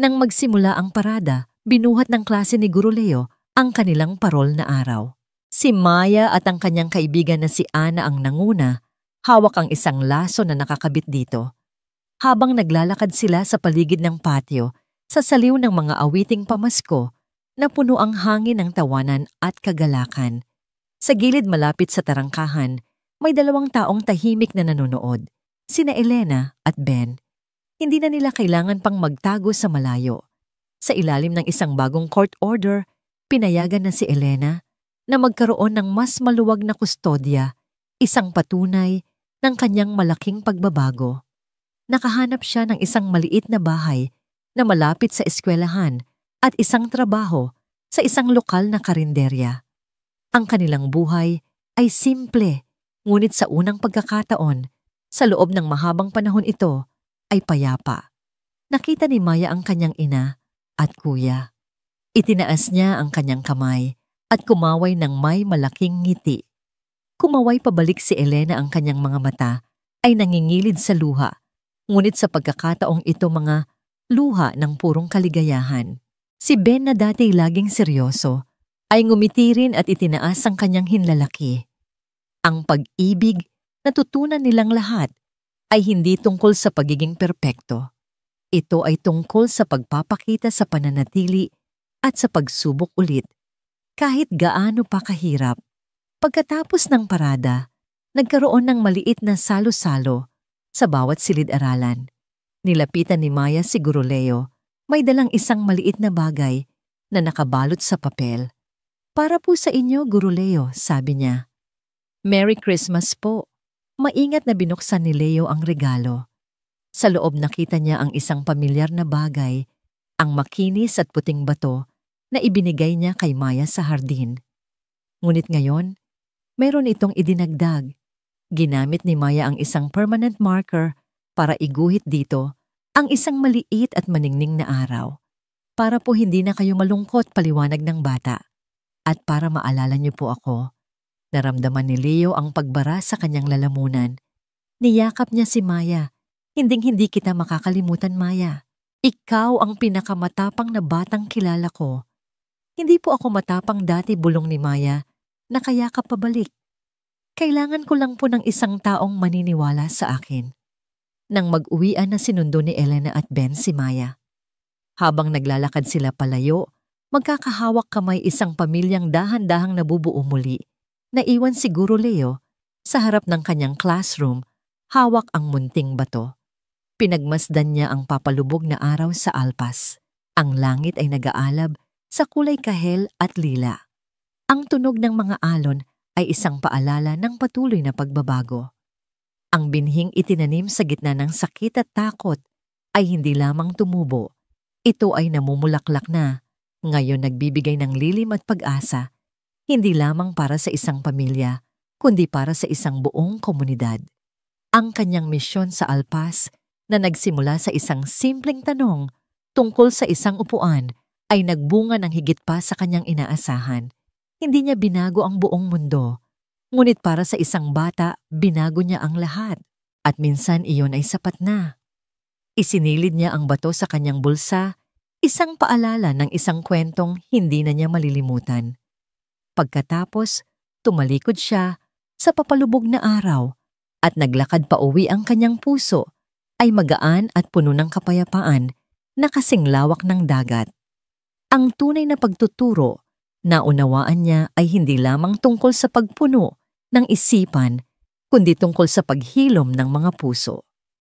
Nang magsimula ang parada, binuhat ng klase ni Guro Leo ang kanilang parol na araw. Si Maya at ang kanyang kaibigan na si Ana ang nanguna, hawak ang isang laso na nakakabit dito. Habang naglalakad sila sa paligid ng patio, sa saliw ng mga awiting pamasko na puno ang hangin ng tawanan at kagalakan. Sa gilid malapit sa tarangkahan, may 2 taong tahimik na nanonood. Sina Elena at Ben, hindi na nila kailangan pang magtago sa malayo. Sa ilalim ng isang bagong court order, pinayagan na si Elena na magkaroon ng mas maluwag na kustodya, isang patunay ng kanyang malaking pagbabago. Nakahanap siya ng isang maliit na bahay na malapit sa eskwelahan at isang trabaho sa isang lokal na karinderya. Ang kanilang buhay ay simple, ngunit sa unang pagkakataon, sa loob ng mahabang panahon ito, ay payapa. Nakita ni Maya ang kanyang ina at kuya. Itinaas niya ang kanyang kamay at kumaway ng may malaking ngiti. Kumaway pabalik si Elena, ang kanyang mga mata ay nangingilid sa luha, ngunit sa pagkakataong ito mga luha ng purong kaligayahan. Si Ben na dati laging seryoso, ay ngumiti rin at itinaas ang kanyang hinlalaki. Ang pag-ibig na tutunan nilang lahat ay hindi tungkol sa pagiging perpekto. Ito ay tungkol sa pagpapakita sa pananatili at sa pagsubok ulit, kahit gaano pa kahirap. Pagkatapos ng parada, nagkaroon ng maliit na salo-salo sa bawat silid-aralan. Nilapitan ni Maya si Guro Leo. May dalang isang maliit na bagay na nakabalot sa papel. Para po sa inyo, Guro Leo, sabi niya. Merry Christmas po. Maingat na binuksan ni Leo ang regalo. Sa loob nakita niya ang isang pamilyar na bagay, ang makinis at puting bato na ibinigay niya kay Maya sa hardin. Ngunit ngayon, mayroon itong idinagdag. Ginamit ni Maya ang isang permanent marker para iguhit dito ang isang maliit at maningning na araw. Para po hindi na kayo malungkot, paliwanag ng bata. At para maalala niyo po ako, naramdaman ni Leo ang pagbara sa kanyang lalamunan. Niyakap niya si Maya. Hinding-hindi kita makakalimutan, Maya. Ikaw ang pinakamatapang na batang kilala ko. Hindi po ako matapang dati, bulong ni Maya, na kayakap pabalik. Kailangan ko lang po ng isang taong maniniwala sa akin. Nang mag-uwian na sinundo ni Elena at Ben si Maya. Habang naglalakad sila palayo, magkakahawak kamay isang pamilyang dahan-dahang nabubuo muli. Naiwan si Guro Leo sa harap ng kanyang classroom, hawak ang munting bato. Pinagmasdan niya ang papalubog na araw sa alpas. Ang langit ay nag-aalab sa kulay kahel at lila. Ang tunog ng mga alon ay isang paalala ng patuloy na pagbabago. Ang binhing itinanim sa gitna ng sakit at takot ay hindi lamang tumubo. Ito ay namumulaklak na, ngayon nagbibigay ng lilim at pag-asa, hindi lamang para sa isang pamilya, kundi para sa isang buong komunidad. Ang kanyang misyon sa Alpas, na nagsimula sa isang simpleng tanong tungkol sa isang upuan, ay nagbunga ng higit pa sa kanyang inaasahan. Hindi niya binago ang buong mundo. Ngunit para sa isang bata, binago niya ang lahat. At minsan iyon ay sapat na. Isinilid niya ang bato sa kanyang bulsa, isang paalala ng isang kwentong hindi na niya malilimutan. Pagkatapos, tumalikod siya sa papalubog na araw at naglakad pa uwi. Ang kanyang puso ay magaan at puno ng kapayapaan na kasing lawak ng dagat. Ang tunay na pagtuturo na unawaan niya ay hindi lamang tungkol sa pagpuno ng isipan, kundi tungkol sa paghilom ng mga puso.